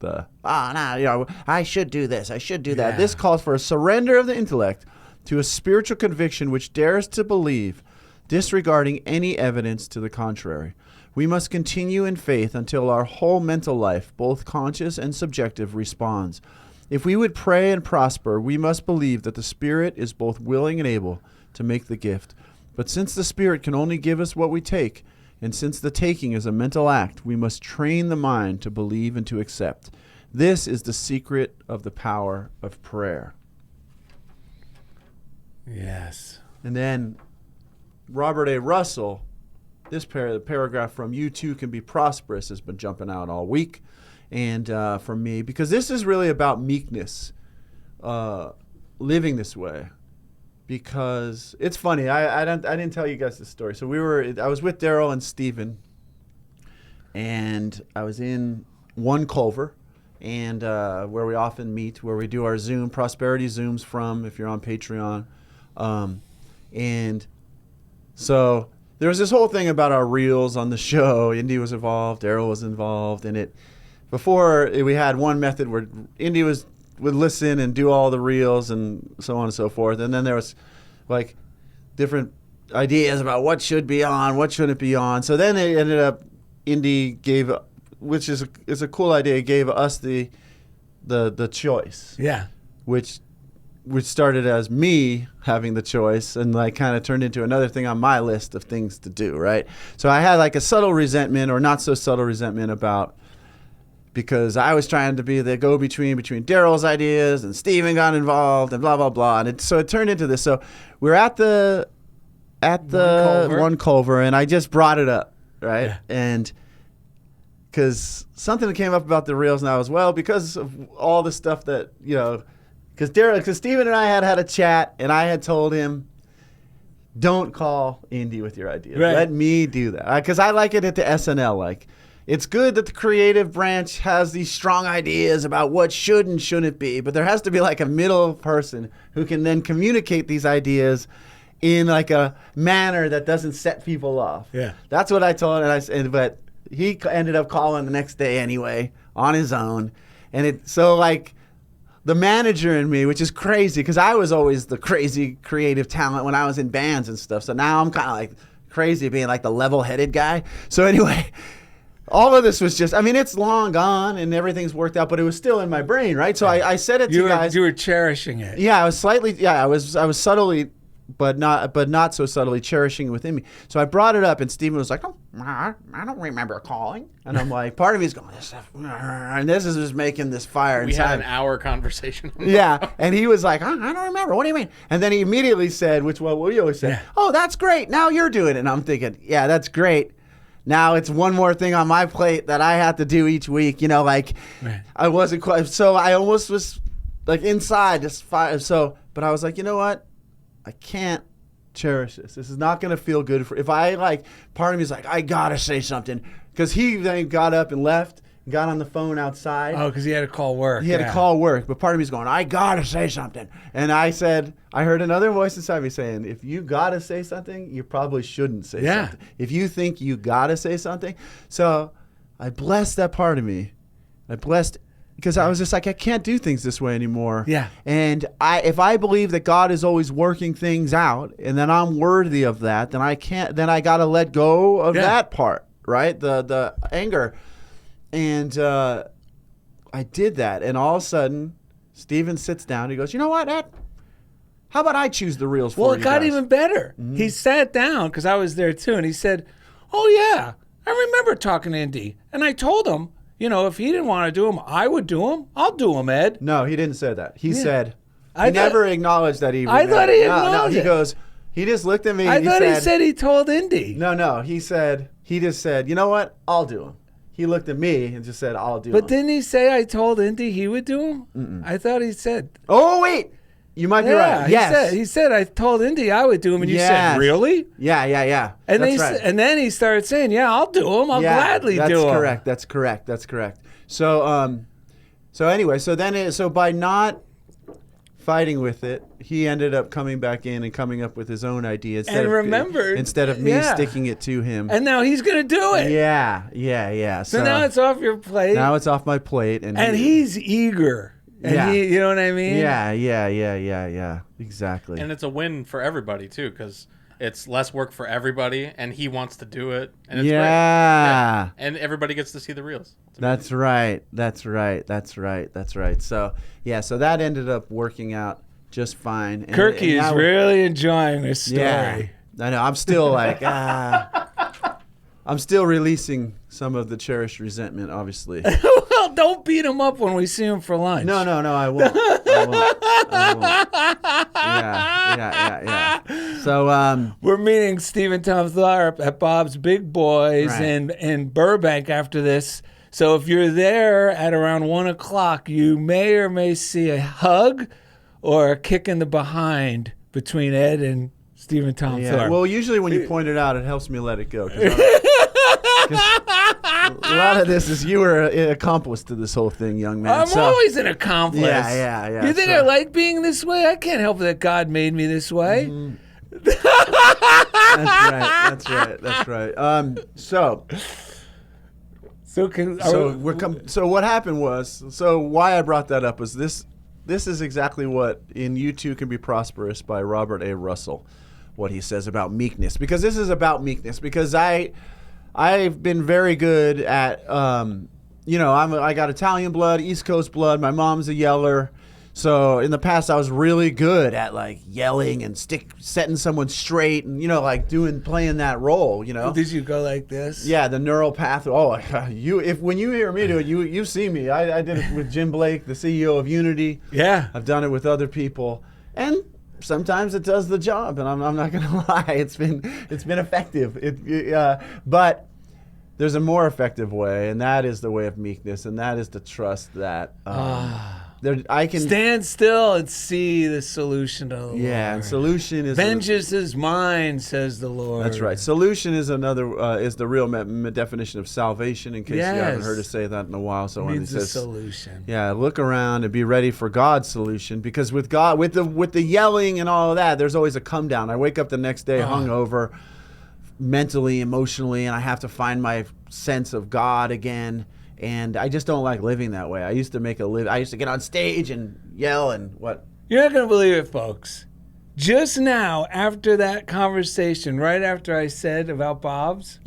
Speaker 2: I should do this, I should do that. This calls for a surrender of the intellect to a spiritual conviction which dares to believe, disregarding any evidence to the contrary. We must continue in faith until our whole mental life, both conscious and subjective, responds. If we would pray and prosper, we must believe that the Spirit is both willing and able to make the gift. But since the Spirit can only give us what we take, and since the taking is a mental act, we must train the mind to believe and to accept. This is the secret of the power of prayer.
Speaker 1: Yes.
Speaker 2: And then Robert A. Russell, this paragraph from "You Too Can Be Prosperous" has been jumping out all week, and for me, because this is really about meekness, living this way. Because it's funny, I didn't tell you guys this story. So I was with Darrell and Steven, and I was in One Culver, and where we often meet, where we do our prosperity Zooms from, if you're on Patreon. And so there was this whole thing about our reels on the show. Indy was involved, Darrell was involved, and we had one method where Indy would listen and do all the reels and so on and so forth. And then there was like different ideas about what should be on, what shouldn't be on. So then it ended up, Indy gave, which is a cool idea, gave us the choice.
Speaker 1: Yeah.
Speaker 2: Which started as me having the choice and like kind of turned into another thing on my list of things to do, right? So I had like a subtle resentment or not so subtle resentment about, because I was trying to be the go-between between Darrell's ideas and Steven got involved and blah, blah, blah. And so it turned into this. So we're at the One Culver, and I just brought it up, right? Yeah. And because something came up about the reels now as well, because of all the stuff that, because Steven and I had a chat, and I had told him, don't call Indy with your ideas. Right. Let me do that. Because I like it at the SNL, like, it's good that the creative branch has these strong ideas about what should and shouldn't be, but there has to be like a middle person who can then communicate these ideas in like a manner that doesn't set people off. Yeah, that's what I told him, but he ended up calling the next day anyway on his own, and so like the manager in me, which is crazy because I was always the crazy creative talent when I was in bands and stuff. So now I'm kind of like crazy being like the level-headed guy. So anyway. All of this was just, it's long gone and everything's worked out, but it was still in my brain, right? So I said it to you guys.
Speaker 1: You were cherishing it.
Speaker 2: Yeah, I was subtly, but not so subtly cherishing it within me. So I brought it up and Steven was like, I don't remember calling. And I'm like, part of me is going, and this is just making this fire inside.
Speaker 4: We had an hour conversation.
Speaker 2: Yeah, and he was like, I don't remember. What do you mean? And then he immediately said, which what we always say, oh, that's great. Now you're doing it. And I'm thinking, yeah, that's great. Now it's one more thing on my plate that I have to do each week, right. I wasn't quite, so I almost was like inside this fire. So, but I was like, you know what? I can't cherish this. This is not going to feel good for, if I like, part of me is like, I got to say something. Because he then got up and left, got on the phone outside.
Speaker 1: Oh, because he had to call work.
Speaker 2: He had to call work. But part of me is going, I got to say something. And I heard another voice inside me saying, if you got to say something, you probably shouldn't say something. If you think you got to say something. So I blessed that part of me. I blessed, because I was just like, I can't do things this way anymore.
Speaker 1: Yeah.
Speaker 2: And if I believe that God is always working things out and then I'm worthy of that, then I got to let go of that part, right? The anger. And I did that. And all of a sudden, Steven sits down. He goes, you know what, Ed? How about I choose the reels for you?
Speaker 1: Well, it got
Speaker 2: guys?
Speaker 1: even better. Mm-hmm. He sat down, because I was there too, and he said, oh, yeah, I remember talking to Indy. And I told him, if he didn't want to do them, I would do them. I'll do them, Ed.
Speaker 2: No, he didn't say that. He said, he never acknowledged that he would.
Speaker 1: I thought he acknowledged
Speaker 2: he goes, he just looked at me.
Speaker 1: I thought he said he told Indy.
Speaker 2: No, he just said, you know what? I'll do them. He looked at me and just said, I'll do them.
Speaker 1: But didn't he say I told Indy he would do them? I thought he said.
Speaker 2: Oh, wait. You might be right. Yes.
Speaker 1: He said I told Indy I would do them, and you said, really?
Speaker 2: Yeah.
Speaker 1: And
Speaker 2: That's right.
Speaker 1: And then he started saying, yeah, I'll do them. I'll gladly do them.
Speaker 2: That's correct. So anyway, so by not fighting with it, he ended up coming back in and coming up with his own idea instead of me sticking it to him.
Speaker 1: And now he's going to do it.
Speaker 2: Yeah.
Speaker 1: So now it's off your plate.
Speaker 2: Now it's off my plate. And
Speaker 1: he's eager. And you know what I mean?
Speaker 2: Yeah. Exactly.
Speaker 4: And it's a win for everybody, too, because it's less work for everybody, and he wants to do it. And it's great. Yeah. And everybody gets to see the reels.
Speaker 2: That's right. So, so that ended up working out just fine. And,
Speaker 1: Kirky is really enjoying this story.
Speaker 2: Yeah, I know. I'm still like, I'm still releasing some of the cherished resentment, obviously.
Speaker 1: Well, don't beat him up when we see him for lunch.
Speaker 2: No, I won't. Yeah. So
Speaker 1: we're meeting Stephen Tom Thorpe at Bob's Big Boys in Burbank after this. So if you're there at around 1 o'clock, you may or may see a hug or a kick in the behind between Ed and Stephen Tom Thorpe.
Speaker 2: Well, usually when you point it out, it helps me let it go. A lot of this is you were an accomplice to this whole thing, young man.
Speaker 1: I'm always an accomplice.
Speaker 2: Yeah.
Speaker 1: You think I like being this way? I can't help that God made me this way.
Speaker 2: Mm-hmm. That's right. So what happened was, why I brought that up was this is exactly what in You Too Can Be Prosperous by Robert A. Russell, what he says about meekness, because this is about meekness, because I've been very good at, I got Italian blood, East Coast blood. My mom's a yeller. So in the past, I was really good at like yelling and setting someone straight and, playing that role,
Speaker 1: Did you go like this?
Speaker 2: Yeah, the neural path. Oh, when you hear me do it, you see me. I did it with Jim Blake, the CEO of Unity.
Speaker 1: Yeah.
Speaker 2: I've done it with other people. And sometimes it does the job, and I'm not going to lie. It's been effective. But there's a more effective way, and that is the way of meekness, and that is to trust that I can
Speaker 1: stand still and see the solution to the Lord.
Speaker 2: Yeah, and solution is
Speaker 1: vengeance is mine, says the Lord.
Speaker 2: That's right. Solution is is the real definition of salvation. In case you haven't heard us say that in a while, so when he says
Speaker 1: solution,
Speaker 2: look around and be ready for God's solution, because with God, with the yelling and all of that, there's always a come down. I wake up the next day hungover, mentally, emotionally, and I have to find my sense of God again. And I just don't like living that way. I used to I used to get on stage and yell and what?
Speaker 1: You're not going to believe it, folks. Just now, after that conversation, right after I said about Bob's,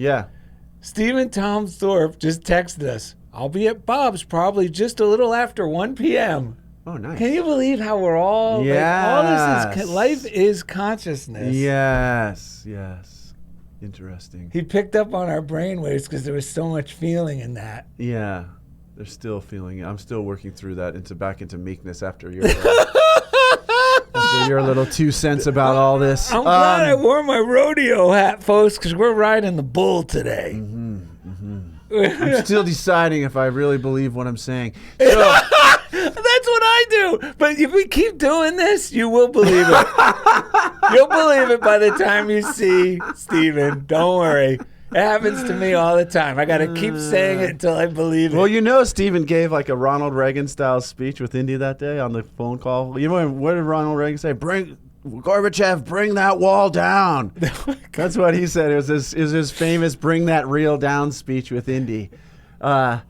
Speaker 1: Stephen Tom Thorpe just texted us, I'll be at Bob's probably just a little after 1 p.m.
Speaker 2: Oh, nice.
Speaker 1: Can you believe how we're all, all this is, life is consciousness.
Speaker 2: Yes. Interesting.
Speaker 1: He picked up on our brainwaves because there was so much feeling in that.
Speaker 2: Yeah, there's still feeling. I'm still working through that back into meekness after your little 2 cents about all this.
Speaker 1: I'm glad I wore my rodeo hat, folks, because we're riding the bull today.
Speaker 2: I'm still deciding if I really believe what I'm saying.
Speaker 1: That's what what I do. But if we keep doing this, you will believe it. You'll believe it by the time you see Steven. Don't worry. It happens to me all the time. I got to keep saying it until I believe it.
Speaker 2: Well, you know, Steven gave like a Ronald Reagan style speech with Indy that day on the phone call. You know, what did Ronald Reagan say? Gorbachev, bring that wall down. That's what he said. It was his famous "Bring That Reel Down" speech with Indy.
Speaker 1: Our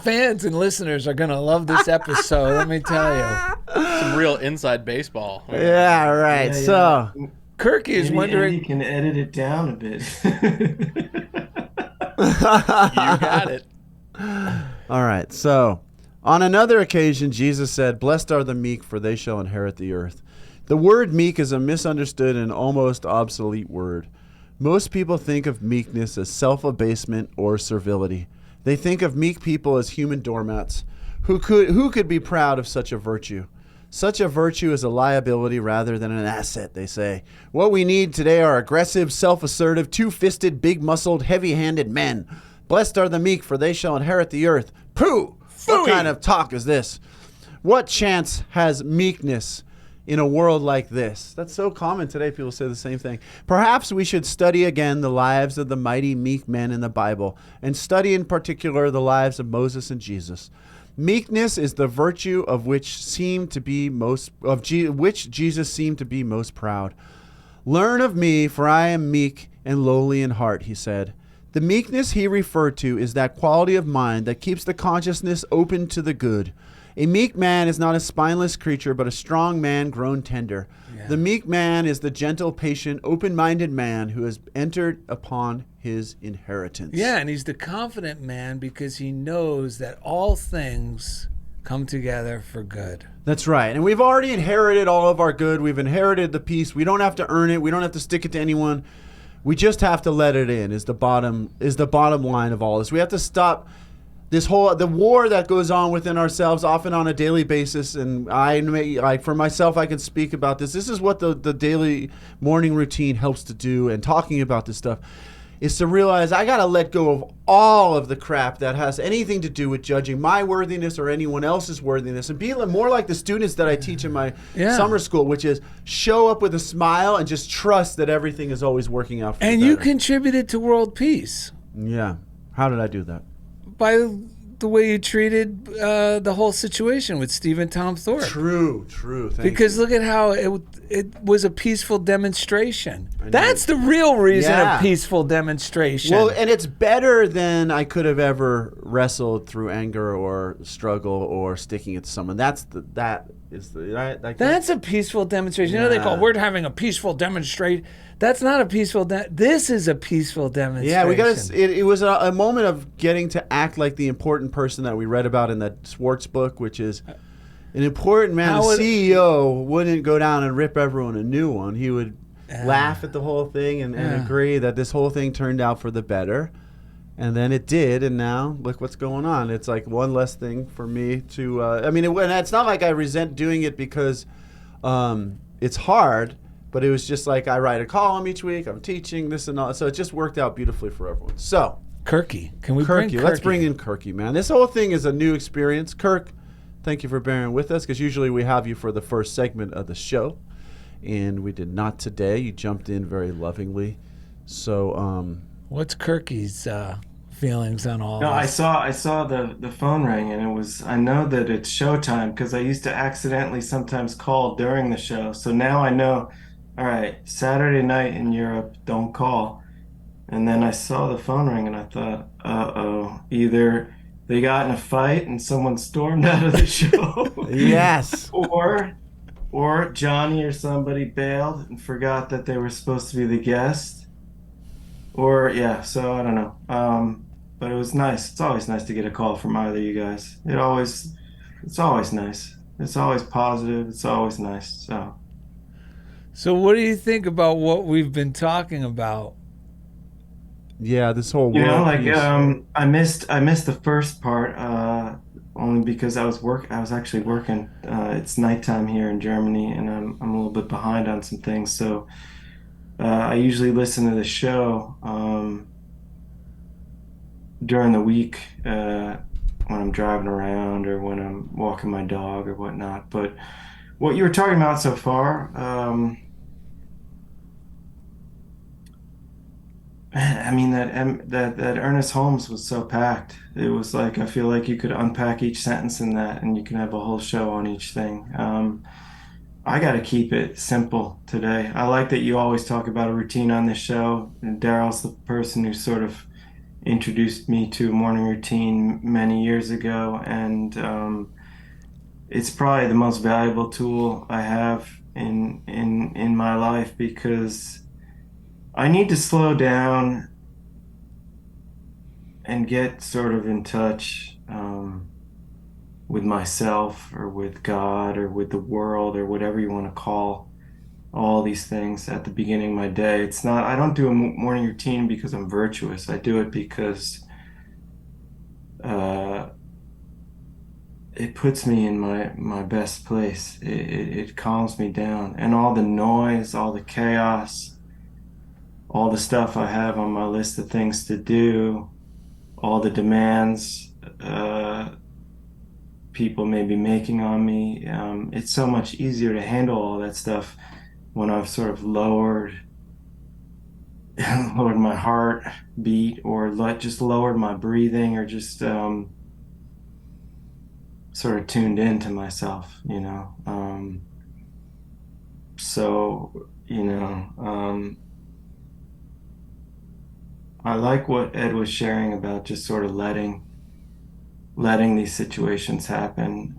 Speaker 1: fans and listeners are going to love this episode, let me tell you.
Speaker 4: Some real inside baseball.
Speaker 2: Yeah, right.
Speaker 5: Yeah,
Speaker 2: So,
Speaker 1: Kirky is wondering.
Speaker 5: You can edit it down a bit.
Speaker 4: You got it.
Speaker 2: all right. So, on another occasion, Jesus said, "Blessed are the meek, for they shall inherit the earth." The word meek is a misunderstood and almost obsolete word. Most people think of meekness as self-abasement or servility. They think of meek people as human doormats. Who could be proud of such a virtue? Such a virtue is a liability rather than an asset, they say. What we need today are aggressive, self-assertive, two-fisted, big-muscled, heavy-handed men. Blessed are the meek, for they shall inherit the earth. Pooh! What kind of talk is this? What chance has meekness in a world like this? That's so common today. People say the same thing. Perhaps we should study again the lives of the mighty meek men in the Bible, and study in particular the lives of Moses and Jesus. Meekness is the virtue of which Jesus seemed to be most proud. Learn of me, for I am meek and lowly in heart, he said. The meekness he referred to is that quality of mind that keeps the consciousness open to the good. A meek man is not a spineless creature, but a strong man grown tender. Yeah. The meek man is the gentle, patient, open-minded man who has entered upon his inheritance.
Speaker 1: Yeah, and he's the confident man because he knows that all things come together for good.
Speaker 2: That's right. And we've already inherited all of our good. We've inherited the peace. We don't have to earn it. We don't have to stick it to anyone. We just have to let it in is the bottom line of all this. We have to stop the war that goes on within ourselves, often on a daily basis, and for myself, I can speak about this. This is what the daily morning routine helps to do, and talking about this stuff is to realize I got to let go of all of the crap that has anything to do with judging my worthiness or anyone else's worthiness, and be more like the students that I teach in my summer school, which is show up with a smile and just trust that everything is always working out for you.
Speaker 1: And you contributed to world peace.
Speaker 2: Yeah. How did I do that?
Speaker 1: By the way you treated the whole situation with Stephen Tom Thorpe.
Speaker 2: True.
Speaker 1: Because look at how it was a peaceful demonstration. That's the real reason of peaceful demonstration.
Speaker 2: Well, and it's better than I could have ever wrestled through anger or struggle or sticking it to someone. That's a
Speaker 1: peaceful demonstration. You know, they call we're having a peaceful demonstration. That's not a peaceful. This is a peaceful demonstration.
Speaker 2: Yeah, we got. It was a moment of getting to act like the important person that we read about in that Swartz book, which is an important man. The CEO wouldn't go down and rip everyone a new one. He would laugh at the whole thing and agree that this whole thing turned out for the better, and then it did. And now look what's going on. It's like one less thing for me to. And it's not like I resent doing it because it's hard. But it was just like I write a column each week. I'm teaching this and all. So it just worked out beautifully for everyone. So,
Speaker 1: Kirky. Can we bring Kirky?
Speaker 2: Let's bring in Kirky, man. This whole thing is a new experience. Kirk, thank you for bearing with us because usually we have you for the first segment of the show. And we did not today. You jumped in very lovingly. So,
Speaker 1: what's Kirky's feelings on all
Speaker 5: No,
Speaker 1: this?
Speaker 5: I saw the phone ring, and I know that it's showtime because I used to accidentally sometimes call during the show. So now I know, all right, Saturday night in Europe, don't call. And then I saw the phone ring and I thought, uh-oh, either they got in a fight and someone stormed out of the show.
Speaker 2: Yes.
Speaker 5: Or Johnny or somebody bailed and forgot that they were supposed to be the guest. So I don't know. But it was nice. It's always nice to get a call from either of you guys. It's always nice. It's always positive. It's always nice.
Speaker 1: So what do you think about what we've been talking about?
Speaker 2: Yeah, this whole world.
Speaker 5: I missed the first part only because I was actually working. It's nighttime here in Germany, and I'm a little bit behind on some things. So I usually listen to the show during the week when I'm driving around or when I'm walking my dog or whatnot. But what you were talking about so far, man, I mean that Ernest Holmes was so packed. It was like I feel like you could unpack each sentence in that, and you can have a whole show on each thing. I got to keep it simple today. I like that you always talk about a routine on this show. And Darrell's the person who sort of introduced me to a morning routine many years ago, and it's probably the most valuable tool I have in my life because I need to slow down and get sort of in touch with myself or with God or with the world or whatever you want to call all these things at the beginning of my day. It's not, I don't do a morning routine because I'm virtuous. I do it because uh, it puts me in my best place. It calms me down. And all the noise, all the chaos, all the stuff I have on my list of things to do, all the demands people may be making on me, it's so much easier to handle all that stuff when I've sort of lowered my heart beat or just lowered my breathing or just sort of tuned into myself, you know. So, you know, I like what Ed was sharing about just sort of letting these situations happen,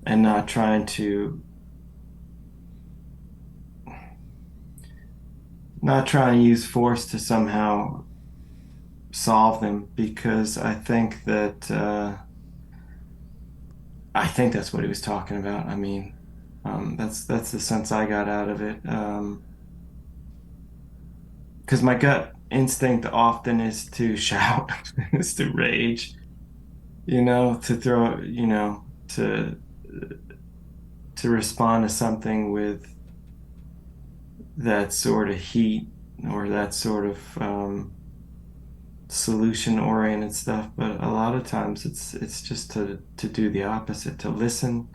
Speaker 5: and not trying to use force to somehow solve them because I think that's what he was talking about. I mean, that's the sense I got out of it. Because my gut instinct often is to shout, is to rage, you know, to throw, you know, to respond to something with that sort of heat or that sort of solution oriented stuff. But a lot of times it's just to do the opposite, to listen,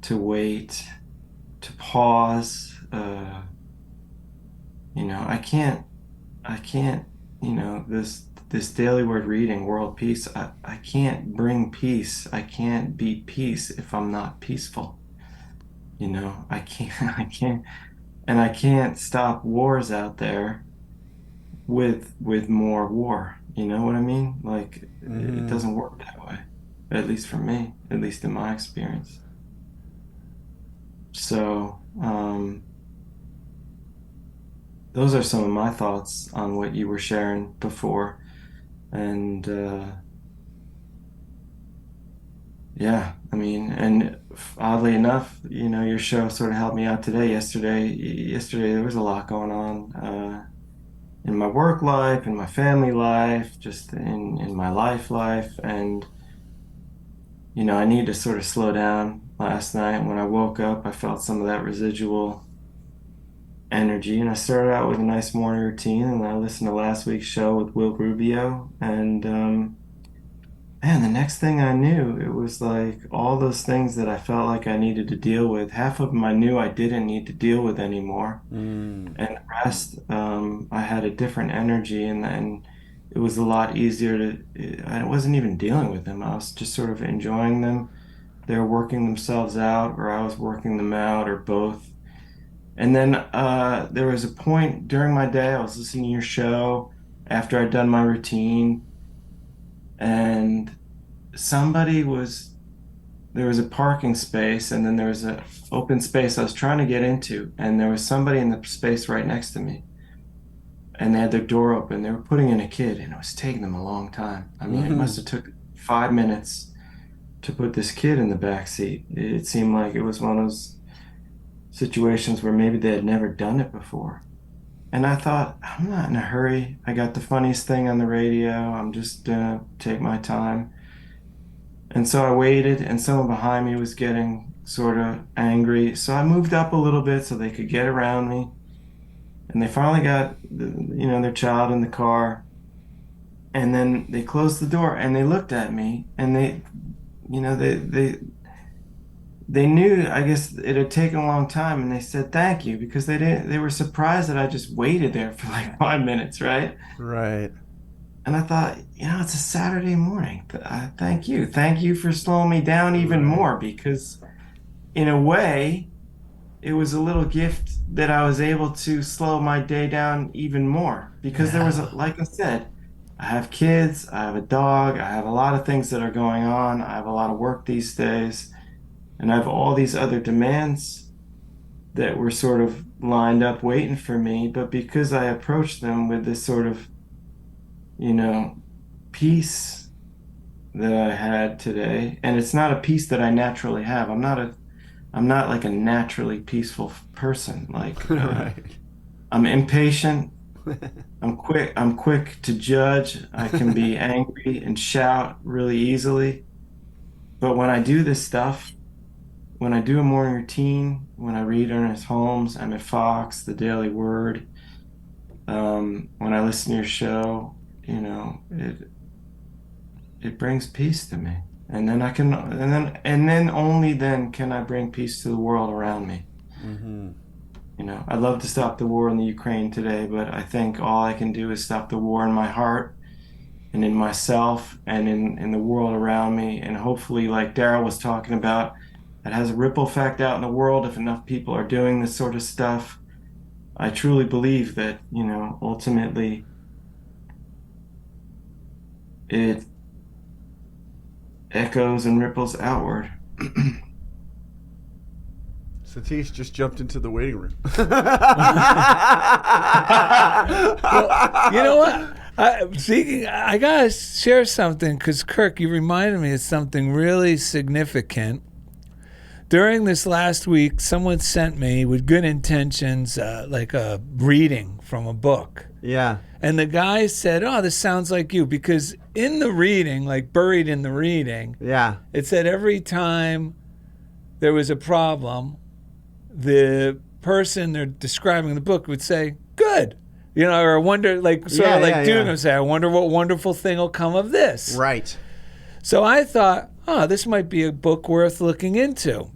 Speaker 5: to wait, to pause. You know, I can't, you know, this daily word reading, world peace, I can't bring peace. I can't be peace if I'm not peaceful. You know, I can't, and I can't stop wars out there with more war. You know what I mean? Like it
Speaker 2: Mm-hmm.
Speaker 5: doesn't work that way, at least for me, at least in my experience. So, those are some of my thoughts on what you were sharing before. And yeah, I mean, and oddly enough, you know, your show sort of helped me out today. Yesterday there was a lot going on in my work life, in my family life, just in my life, and you know, I need to sort of slow down. Last night when I woke up, I felt some of that residual energy, and I started out with a nice morning routine, and I listened to last week's show with Will Rubio, and man, the next thing I knew, it was like all those things that I felt like I needed to deal with. Half of them I knew I didn't need to deal with anymore.
Speaker 2: Mm.
Speaker 5: And the rest, I had a different energy, and it was a lot easier I wasn't even dealing with them. I was just sort of enjoying them. They were working themselves out, or I was working them out, or both. And then there was a point during my day, I was listening to your show after I'd done my routine, and somebody was there was a parking space and then there was a open space I was trying to get into and there was somebody in the space right next to me and they had their door open. They were putting in a kid and it was taking them a long time. I mean, it must
Speaker 2: Mm-hmm.
Speaker 5: have took 5 minutes to put this kid in the back seat. It seemed like it was one of those situations where maybe they had never done it before. And I thought, I'm not in a hurry. I got the funniest thing on the radio. I'm just gonna take my time. And so I waited, and someone behind me was getting sort of angry. So I moved up a little bit so they could get around me. And they finally got, their child in the car. And then they closed the door and they looked at me and they, you know, they knew, I guess it had taken a long time, and they said thank you because they were surprised that I just waited there for like 5 minutes, right?
Speaker 2: Right.
Speaker 5: And I thought, it's a Saturday morning. Thank you. Thank you for slowing me down even more, because in a way, it was a little gift that I was able to slow my day down even more, because there was, like I said, I have kids, I have a dog, I have a lot of things that are going on. I have a lot of work these days, and I have all these other demands that were sort of lined up waiting for me. But because I approached them with this sort of, peace that I had today, and it's not a peace that I naturally have. I'm not like a naturally peaceful person. Like,
Speaker 2: Right.
Speaker 5: I'm impatient. I'm quick to judge. I can be angry and shout really easily. But when I do this stuff, when I do a morning routine, when I read Ernest Holmes, Emmett Fox, The Daily Word, when I listen to your show, it brings peace to me. And then only then can I bring peace to the world around me.
Speaker 2: Mm-hmm.
Speaker 5: I'd love to stop the war in the Ukraine today, but I think all I can do is stop the war in my heart and in myself and in the world around me. And hopefully, like Darrell was talking about, that has a ripple effect out in the world if enough people are doing this sort of stuff. I truly believe that, ultimately it echoes and ripples outward.
Speaker 2: Satish just jumped into the waiting room.
Speaker 1: Well, you know what? I gotta share something, because Kirk, you reminded me of something really significant. During this last week, someone sent me, with good intentions, like a reading from a book.
Speaker 2: Yeah.
Speaker 1: And the guy said, "Oh, this sounds like you," because in the reading, like buried in the reading,
Speaker 2: Yeah.
Speaker 1: it said every time there was a problem, the person they're describing in the book would say, "Good," or wonder, like sort of like Dune would say, "I wonder what wonderful thing will come of this."
Speaker 2: Right.
Speaker 1: So I thought, this might be a book worth looking into.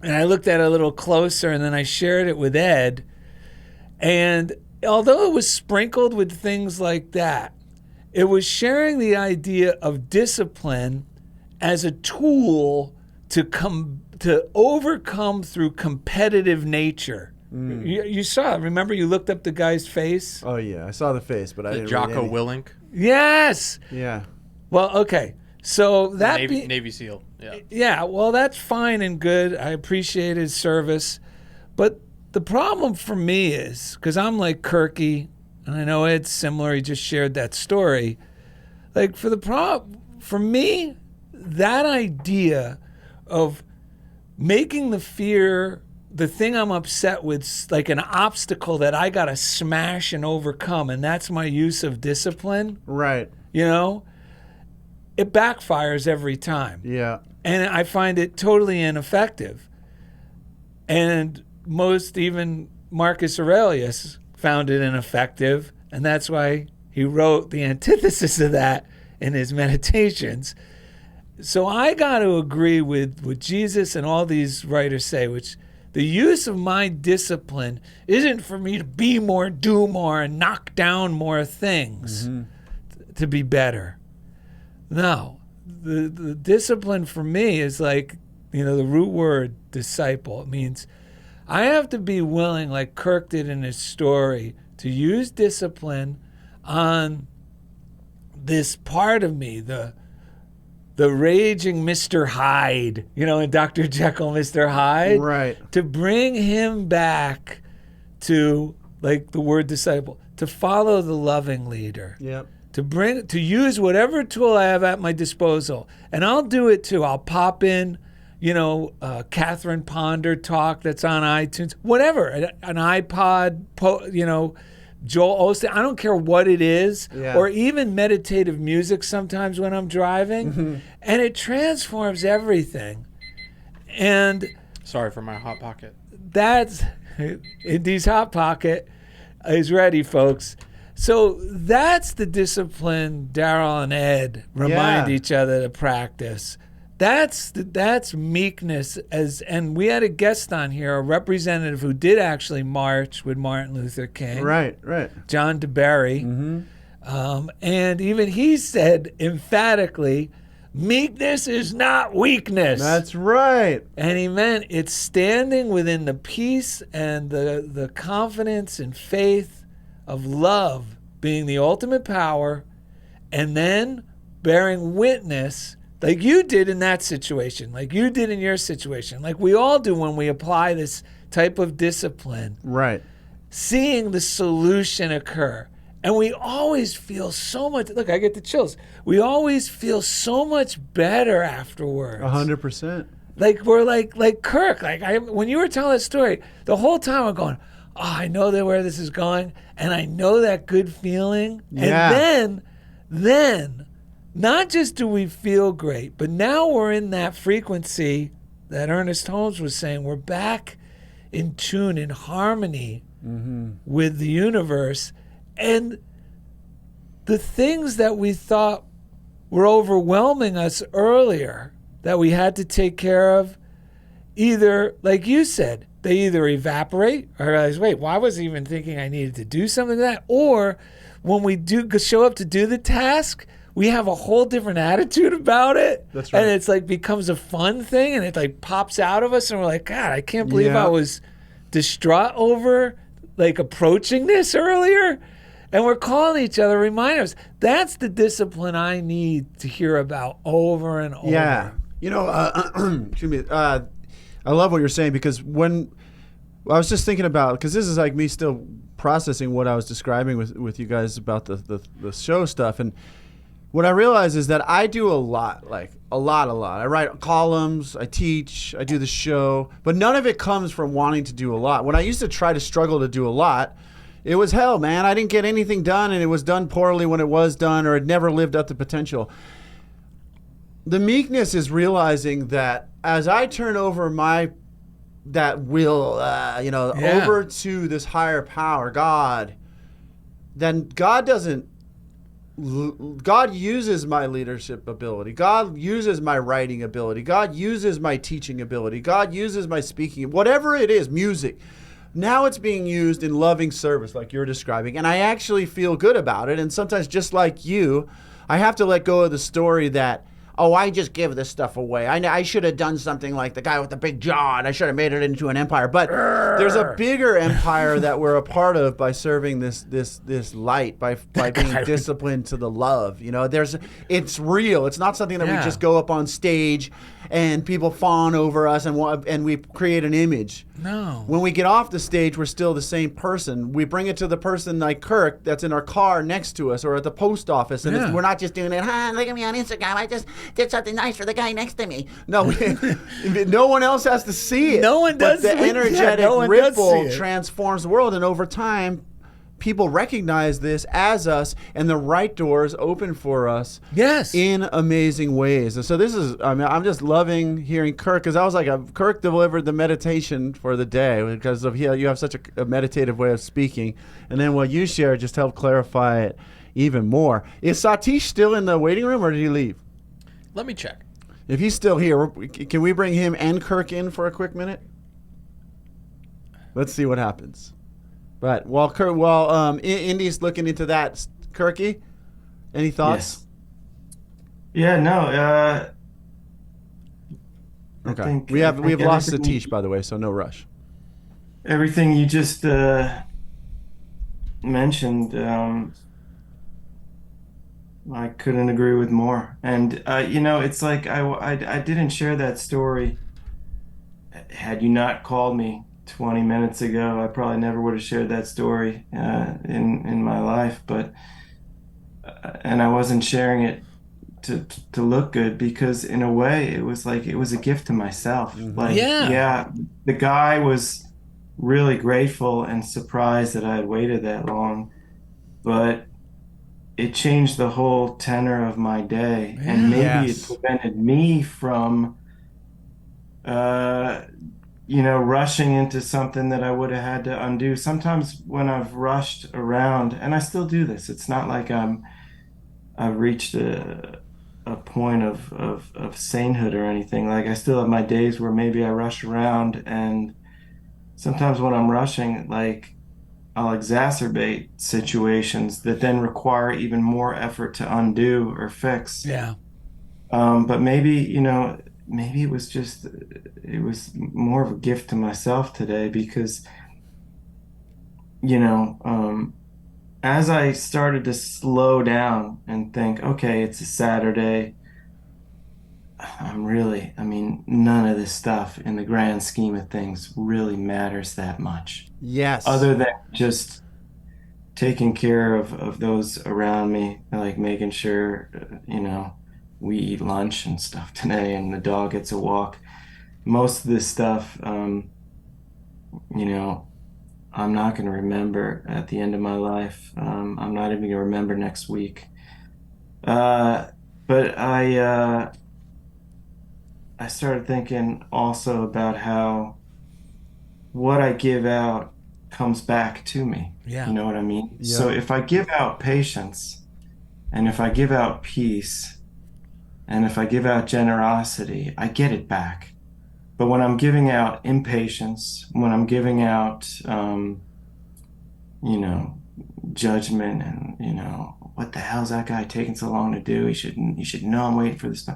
Speaker 1: And I looked at it a little closer, and then I shared it with Ed. And although it was sprinkled with things like that, it was sharing the idea of discipline as a tool to overcome through competitive nature. You saw it. Remember, you looked up the guy's face?
Speaker 2: Oh, yeah. I saw the face, but I didn't read
Speaker 4: Jocko
Speaker 2: any.
Speaker 4: Willink.
Speaker 1: Yes.
Speaker 2: Yeah.
Speaker 1: Well, okay. So that
Speaker 4: Navy SEAL. Yeah.
Speaker 1: Yeah, well, that's fine and good. I appreciate his service. But the problem for me is, because I'm like Kirky, and I know Ed's similar, he just shared that story. Like, for me, that idea of making the thing I'm upset with, like an obstacle that I got to smash and overcome, and that's my use of discipline.
Speaker 2: Right.
Speaker 1: It backfires every time.
Speaker 2: Yeah.
Speaker 1: And I find it totally ineffective. And even Marcus Aurelius found it ineffective, and that's why he wrote the antithesis of that in his Meditations. So I got to agree with what Jesus and all these writers say, which the use of my discipline isn't for me to be more, do more, and knock down more things to be better. No, the discipline for me is like, the root word disciple. It means I have to be willing, like Kirk did in his story, to use discipline on this part of me, the raging Mr. Hyde, in Dr. Jekyll, Mr. Hyde.
Speaker 2: Right.
Speaker 1: To bring him back to, like the word disciple, to follow the loving leader.
Speaker 2: Yep.
Speaker 1: To use whatever tool I have at my disposal. And I'll do it too. I'll pop in, Catherine Ponder talk that's on iTunes, whatever, an iPod, Joel Osteen, I don't care what it is, or even meditative music sometimes when I'm driving, and it transforms everything. And
Speaker 4: sorry for my hot pocket.
Speaker 1: That's Indy's hot pocket is ready, folks. So that's the discipline Darrell and Ed remind each other to practice. That's meekness. And we had a guest on here, a representative who did actually march with Martin Luther King.
Speaker 2: Right.
Speaker 1: John DeBerry. And even he said emphatically, meekness is not weakness.
Speaker 2: That's right.
Speaker 1: And he meant it's standing within the peace and the confidence and faith of love being the ultimate power, and then bearing witness like you did in that situation, like you did in your situation, like we all do when we apply this type of discipline.
Speaker 2: Right.
Speaker 1: Seeing the solution occur. And we always feel so much, look, I get the chills. We always feel so much better afterwards.
Speaker 2: 100%.
Speaker 1: Like we're like Kirk, when you were telling that story, the whole time I'm going, oh, I know where this is going, and I know that good feeling.
Speaker 2: Yeah.
Speaker 1: And then, not just do we feel great, but now we're in that frequency that Ernest Holmes was saying. We're back in tune, in harmony with the universe. And the things that we thought were overwhelming us earlier that we had to take care of, either, like you said, they either evaporate or realize, wait, why was I even thinking I needed to do something like that? Or when we do show up to do the task, we have a whole different attitude about it.
Speaker 2: That's right.
Speaker 1: And it's like becomes a fun thing, and it like pops out of us, and we're like, God, I can't believe I was distraught over like approaching this earlier. And we're calling each other reminders. That's the discipline I need to hear about over and over.
Speaker 2: Yeah. You know, excuse me. I love what you're saying, because when I was just thinking about, because this is like me still processing what I was describing with you guys about the show stuff. And what I realize is that I do a lot. I write columns, I teach, I do the show, but none of it comes from wanting to do a lot. When I used to try to struggle to do a lot, it was hell, man. I didn't get anything done, and it was done poorly when it was done, or it never lived up to potential. The meekness is realizing that as I turn over that will, over to this higher power, God, then God uses my leadership ability. God uses my writing ability. God uses my teaching ability. God uses my speaking, whatever it is, music. Now it's being used in loving service like you're describing, and I actually feel good about it. And sometimes, just like you, I have to let go of the story that, oh, I just give this stuff away. I should have done something like the guy with the big jaw, and I should have made it into an empire. But there's a bigger empire that we're a part of by serving this light, by being disciplined to the love. You know, it's real. It's not something that we just go up on stage and people fawn over us and we create an image.
Speaker 1: No.
Speaker 2: When we get off the stage, we're still the same person. We bring it to the person like Kirk that's in our car next to us or at the post office, and we're not just doing it, look at me on Instagram, I just did something nice for the guy next to me. No, no one else has to see it.
Speaker 1: No one does.
Speaker 2: But the energetic ripple transforms the world, and over time, people recognize this as us, and the right doors open for us in amazing ways. And so this is, I'm just loving hearing Kirk, because I was like, Kirk delivered the meditation for the day because of you have such a meditative way of speaking. And then what you share just helped clarify it even more. Is Satish still in the waiting room, or did he leave?
Speaker 4: Let me check.
Speaker 2: If he's still here, can we bring him and Kirk in for a quick minute? Let's see what happens. But while Indy's looking into that, Kirky, any thoughts?
Speaker 5: Yes. Yeah, no.
Speaker 2: Okay. We have lost Satish, by the way, so no rush.
Speaker 5: Everything you just mentioned, I couldn't agree with more. And it's like I didn't share that story. Had you not called me 20 minutes ago, I probably never would have shared that story in my life. But and I wasn't sharing it to look good, because in a way it was like it was a gift to myself.
Speaker 2: Mm-hmm.
Speaker 5: Like the guy was really grateful and surprised that I had waited that long, but it changed the whole tenor of my day, and maybe it prevented me from rushing into something that I would have had to undo. Sometimes when I've rushed around, and I still do this, it's not like I've reached a point of sainthood or anything. Like I still have my days where maybe I rush around, and sometimes when I'm rushing, like I'll exacerbate situations that then require even more effort to undo or fix.
Speaker 1: Yeah.
Speaker 5: But maybe, maybe it was more of a gift to myself today because, you know, um, as I started to slow down and think, okay, it's a Saturday. I mean, none of this stuff in the grand scheme of things really matters that much.
Speaker 2: Yes.
Speaker 5: Other than just taking care of those around me, like making sure, we eat lunch and stuff today and the dog gets a walk. Most of this stuff, you know, I'm not going to remember at the end of my life. I'm not even going to remember next week. Uh, but I started thinking also about how what I give out comes back to me.
Speaker 1: Yeah.
Speaker 5: You know what I mean?
Speaker 2: Yeah.
Speaker 5: So if I give out patience and if I give out peace and if I give out generosity, I get it back. But when I'm giving out impatience, when I'm giving out, you know, judgment and, what the hell's that guy taking so long to do? He should know I'm waiting for this.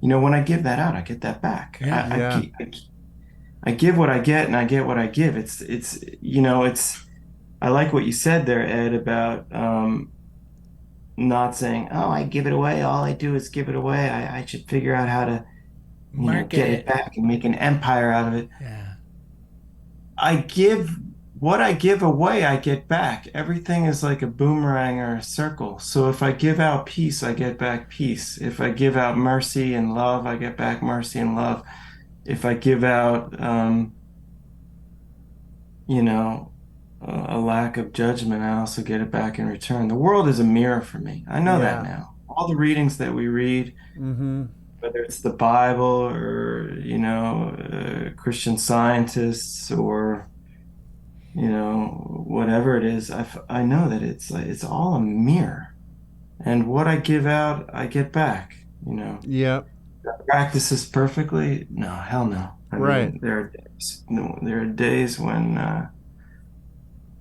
Speaker 5: When I give that out, I get that back.
Speaker 1: Yeah.
Speaker 2: Yeah.
Speaker 5: I give what I get and I get what I give. I like what you said there, Ed, about not saying, oh, I give it away. All I do is give it away. I should figure out how to,
Speaker 1: Market
Speaker 5: get it back and make an empire out of it.
Speaker 1: Yeah.
Speaker 5: I give what I give away, I get back. Everything is like a boomerang or a circle. So if I give out peace, I get back peace. If I give out mercy and love, I get back mercy and love. If I give out, you know, a lack of judgment, I also get it back in return. The world is a mirror for me. I know that
Speaker 2: Yeah.
Speaker 5: now. All the readings that we read,
Speaker 2: Mm-hmm.
Speaker 5: whether it's the Bible or, Christian scientists or, whatever it is, I know that it's all a mirror. And what I give out, I get back,
Speaker 2: Yeah.
Speaker 5: Practice this perfectly? No, hell no. I
Speaker 2: Right.
Speaker 5: mean, there are days when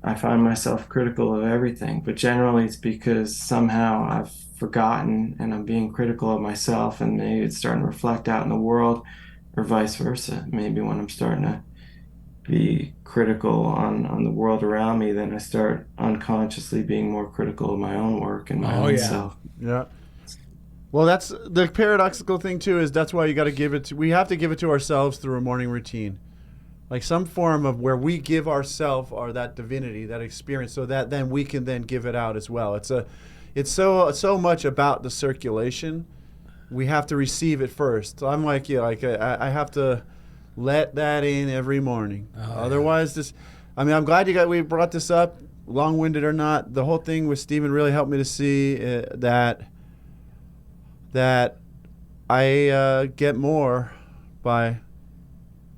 Speaker 5: I find myself critical of everything, but generally it's because somehow I've forgotten and I'm being critical of myself, and maybe it's starting to reflect out in the world, or vice versa. Maybe when I'm starting to be critical on the world around me, then I start unconsciously being more critical of my own work and my
Speaker 1: Oh,
Speaker 5: own
Speaker 1: yeah.
Speaker 5: self.
Speaker 2: Yeah. Well, that's the paradoxical thing too. Is that's why you got to give it. We have to give it to ourselves through a morning routine, like some form of where we give ourselves or that divinity, that experience, so that then we can then give it out as well. It's so much about the circulation. We have to receive it first. So I'm like you. Like I have to let that in every morning.
Speaker 1: Oh,
Speaker 2: Otherwise, I'm glad we brought this up, long-winded or not. The whole thing with Stephen really helped me to see that I get more by,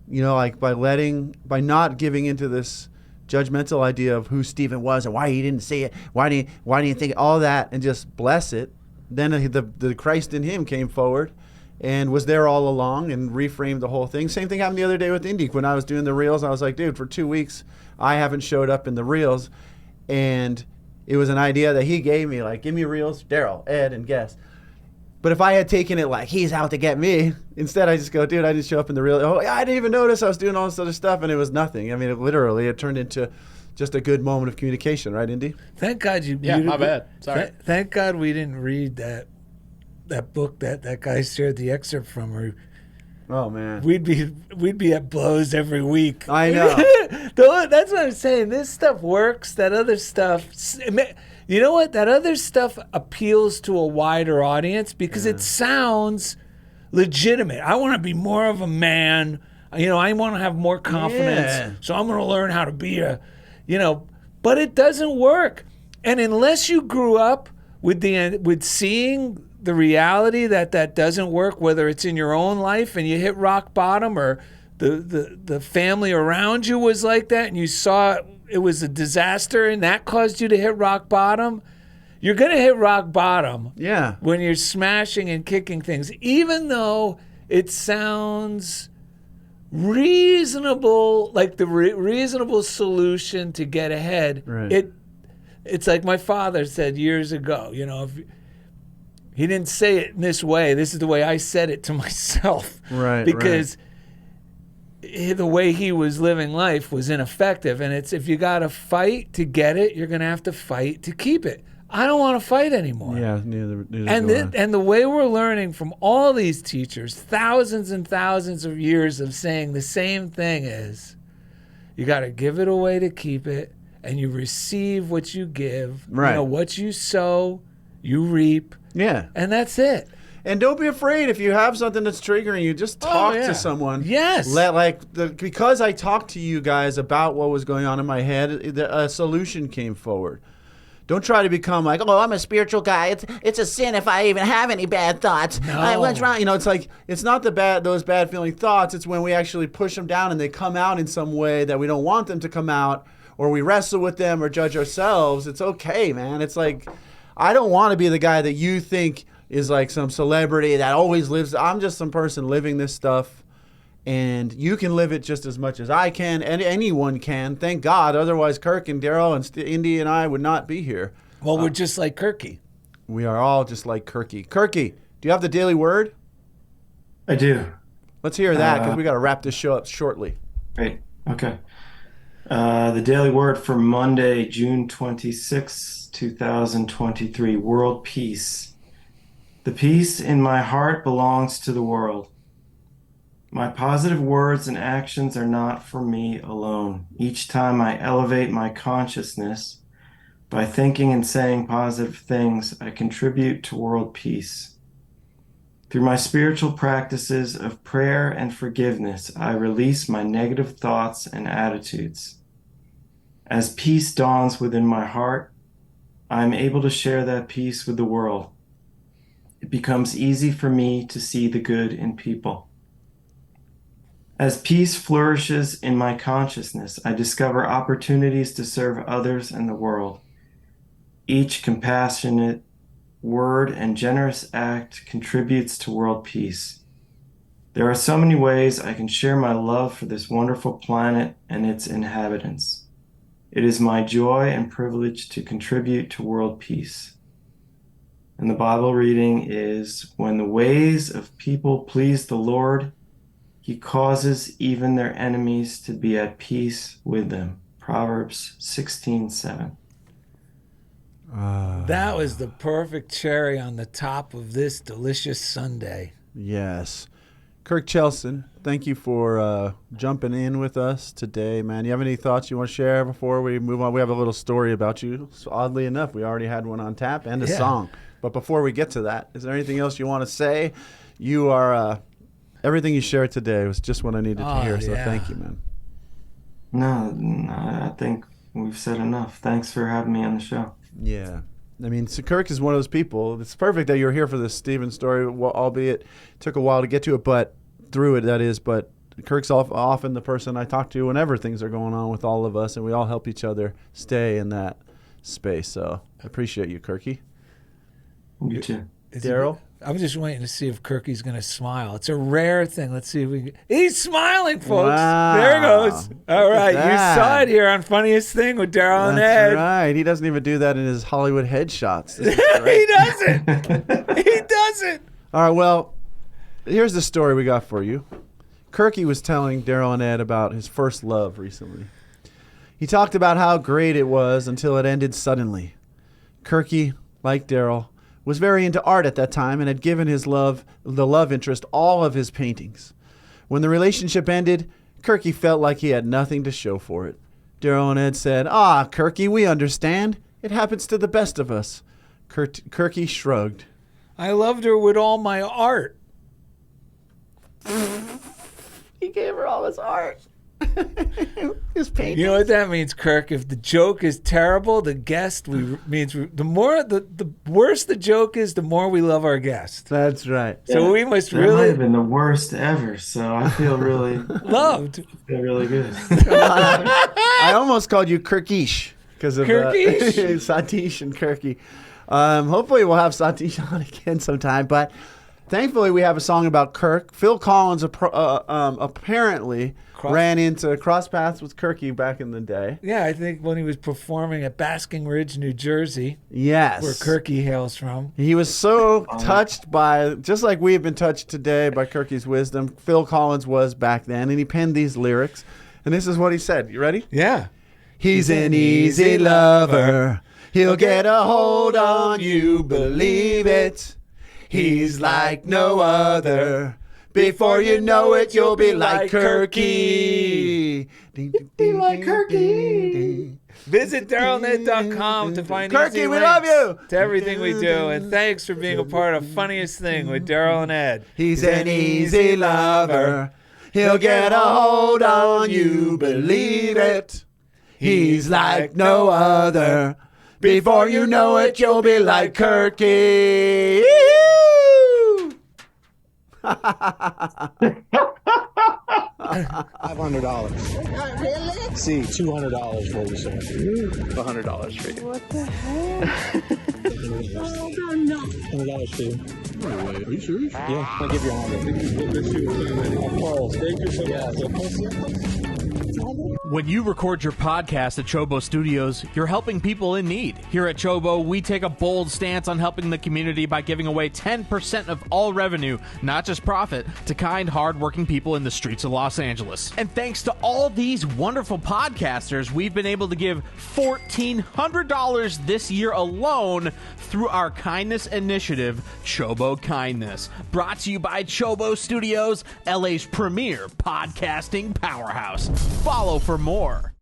Speaker 2: by not giving into this judgmental idea of who Stephen was and why he didn't say it, why do you think all that, and just bless it. Then the Christ in him came forward and was there all along and reframed the whole thing. Same thing happened the other day with Indy. When I was doing the reels, I was like, dude, for 2 weeks, I haven't showed up in the reels. And it was an idea that he gave me, like, give me reels, Darrell, Ed, and guest. But if I had taken it like he's out to get me, instead I just go, dude, I didn't show up in the reel. Oh, yeah, I didn't even notice I was doing all this other stuff, and it was nothing. I mean, it turned into just a good moment of communication, right, Indy?
Speaker 1: Thank God
Speaker 4: my bad. Sorry.
Speaker 1: Thank God we didn't read that book that guy shared the excerpt from. Or
Speaker 2: Oh man,
Speaker 1: we'd be at blows every week.
Speaker 2: I know.
Speaker 1: That's what I'm saying. This stuff works. That other stuff, you know what? That other stuff appeals to a wider audience because it sounds legitimate. I want to be more of a man. I want to have more confidence.
Speaker 2: Yeah.
Speaker 1: So I'm going to learn how to be but it doesn't work. And unless you grew up with seeing the reality that doesn't work, whether it's in your own life and you hit rock bottom or the family around you was like that, and you saw it was a disaster, and that caused you to hit rock bottom, you're going to hit rock bottom when you're smashing and kicking things, even though it sounds reasonable, like the reasonable solution to get ahead.
Speaker 2: Right.
Speaker 1: It's like my father said years ago, if he didn't say it in this way, this is the way I said it to myself.
Speaker 2: Right.
Speaker 1: Because the way he was living life was ineffective. And it's, if you got to fight to get it, you're going to have to fight to keep it. I don't want to fight anymore.
Speaker 2: Yeah, neither
Speaker 1: and the way we're learning from all these teachers, thousands and thousands of years of saying the same thing is, you got to give it away to keep it, and you receive what you give.
Speaker 2: Right.
Speaker 1: What you sow, you reap.
Speaker 2: Yeah.
Speaker 1: And that's it.
Speaker 2: And don't be afraid if you have something that's triggering you. Just talk to someone.
Speaker 1: Yes.
Speaker 2: Because I talked to you guys about what was going on in my head, a solution came forward. Don't try to become like, oh, I'm a spiritual guy. It's a sin if I even have any bad thoughts.
Speaker 1: No.
Speaker 2: What's wrong? It's like, it's not those bad feeling thoughts. It's when we actually push them down and they come out in some way that we don't want them to come out, or we wrestle with them or judge ourselves. It's okay, man. It's like, I don't want to be the guy that you think is like some celebrity that always lives. I'm just some person living this stuff, and you can live it just as much as I can, and anyone can. Thank God. Otherwise, Kirk and Darrell and Indy and I would not be here.
Speaker 1: Well, we're just like Kirky.
Speaker 2: We are all just like Kirky. Kirky, do you have the daily word?
Speaker 5: I do.
Speaker 2: Let's hear that, because we got to wrap this show up shortly.
Speaker 5: Great. Okay. The daily word for Monday, June 26, 2023, world peace. The peace in my heart belongs to the world. My positive words and actions are not for me alone. Each time I elevate my consciousness by thinking and saying positive things, I contribute to world peace. Through my spiritual practices of prayer and forgiveness, I release my negative thoughts and attitudes. As peace dawns within my heart, I am able to share that peace with the world. It becomes easy for me to see the good in people. As peace flourishes in my consciousness, I discover opportunities to serve others and the world. Each compassionate word and generous act contributes to world peace. There are so many ways I can share my love for this wonderful planet and its inhabitants. It is my joy and privilege to contribute to world peace. And the Bible reading is, when the ways of people please the Lord, He causes even their enemies to be at peace with them. Proverbs 16:7.
Speaker 1: That was the perfect cherry on the top of this delicious Sunday.
Speaker 2: Yes. Kirk Kjeldsen, thank you for jumping in with us today, man. You have any thoughts you want to share before we move on? We have a little story about you. So oddly enough, we already had one on tap and a song. But before we get to that, is there anything else you want to say? You are... everything you shared today was just what I needed to hear, so thank you, man.
Speaker 5: No, I think we've said enough. Thanks for having me on the show.
Speaker 2: Yeah. I mean, so Kirk is one of those people. It's perfect that you're here for this Stephen story, albeit it took a while to get to it, but Kirk's often the person I talk to whenever things are going on with all of us, and we all help each other stay in that space. So I appreciate you, Kirky.
Speaker 5: You too.
Speaker 2: Darrell?
Speaker 1: I'm just waiting to see if Kirky's going to smile. It's a rare thing. Let's see if we can... He's smiling, folks. Wow. There it goes. All right. You saw it here on Funniest Thing with Darrell and Ed.
Speaker 2: That's right. He doesn't even do that in his Hollywood headshots.
Speaker 1: He doesn't. He doesn't.
Speaker 2: All right. Well, here's the story we got for you. Kirky was telling Darrell and Ed about his first love recently. He talked about how great it was until it ended suddenly. Kirky, like Darrell, was very into art at that time and had given the love interest all of his paintings. When the relationship ended, Kirky felt like he had nothing to show for it. Darrell and Ed said, Kirky, we understand. It happens to the best of us. Kirky shrugged.
Speaker 1: I loved her with all my art.
Speaker 2: He gave her all his art. His paintings.
Speaker 1: You know what that means, Kirk? If the joke is terrible, the guest the worse the joke is, the more we love our guest.
Speaker 2: That's right.
Speaker 1: So we must
Speaker 5: that
Speaker 1: really
Speaker 5: might have been the worst ever. So I feel really
Speaker 1: loved.
Speaker 5: Feel really good.
Speaker 2: I almost called you Kirkish because of
Speaker 1: Kirkish?
Speaker 2: Satish and Kirky. Hopefully we'll have Satish on again sometime, but thankfully we have a song about Kirk. Phil Collins apparently ran into cross paths with Kirky back in the day.
Speaker 1: Yeah, I think when he was performing at Basking Ridge, New Jersey.
Speaker 2: Yes.
Speaker 1: Where Kirky hails from.
Speaker 2: He was so touched by, just like we have been touched today by Kirky's wisdom, Phil Collins was back then, and he penned these lyrics. And this is what he said. You ready?
Speaker 1: Yeah.
Speaker 2: He's an easy lover. He'll get a hold on you, believe it. He's like no other. Before you know it, you'll be like Kirky.
Speaker 5: Be like Kirky.
Speaker 1: Visit DarrellandEd.com to find
Speaker 2: Kirky,
Speaker 1: easy
Speaker 2: we
Speaker 1: links
Speaker 2: love you.
Speaker 1: to everything we do. And thanks for being a part of Funniest Thing with Darrell and Ed.
Speaker 2: He's an easy lover. He'll get a hold on you, believe it. He's like no other. Before you know it, you'll be like Kirky.
Speaker 6: $500.
Speaker 7: Really?
Speaker 6: See, $200 for you, sir.
Speaker 4: $100 for you.
Speaker 7: What the heck? No.
Speaker 6: $100 for you. No way. Are you serious? Yeah, I'll give you $100. Of course. Thank you so much.
Speaker 8: When you record your podcast at CHOBO Studios, you're helping people in need. Here at CHOBO, we take a bold stance on helping the community by giving away 10% of all revenue, not just profit, to kind, hard-working people in the streets of Los Angeles. And thanks to all these wonderful podcasters, we've been able to give $1,400 this year alone through our kindness initiative, CHOBO Kindness. Brought to you by CHOBO Studios, LA's premier podcasting powerhouse. Follow for more.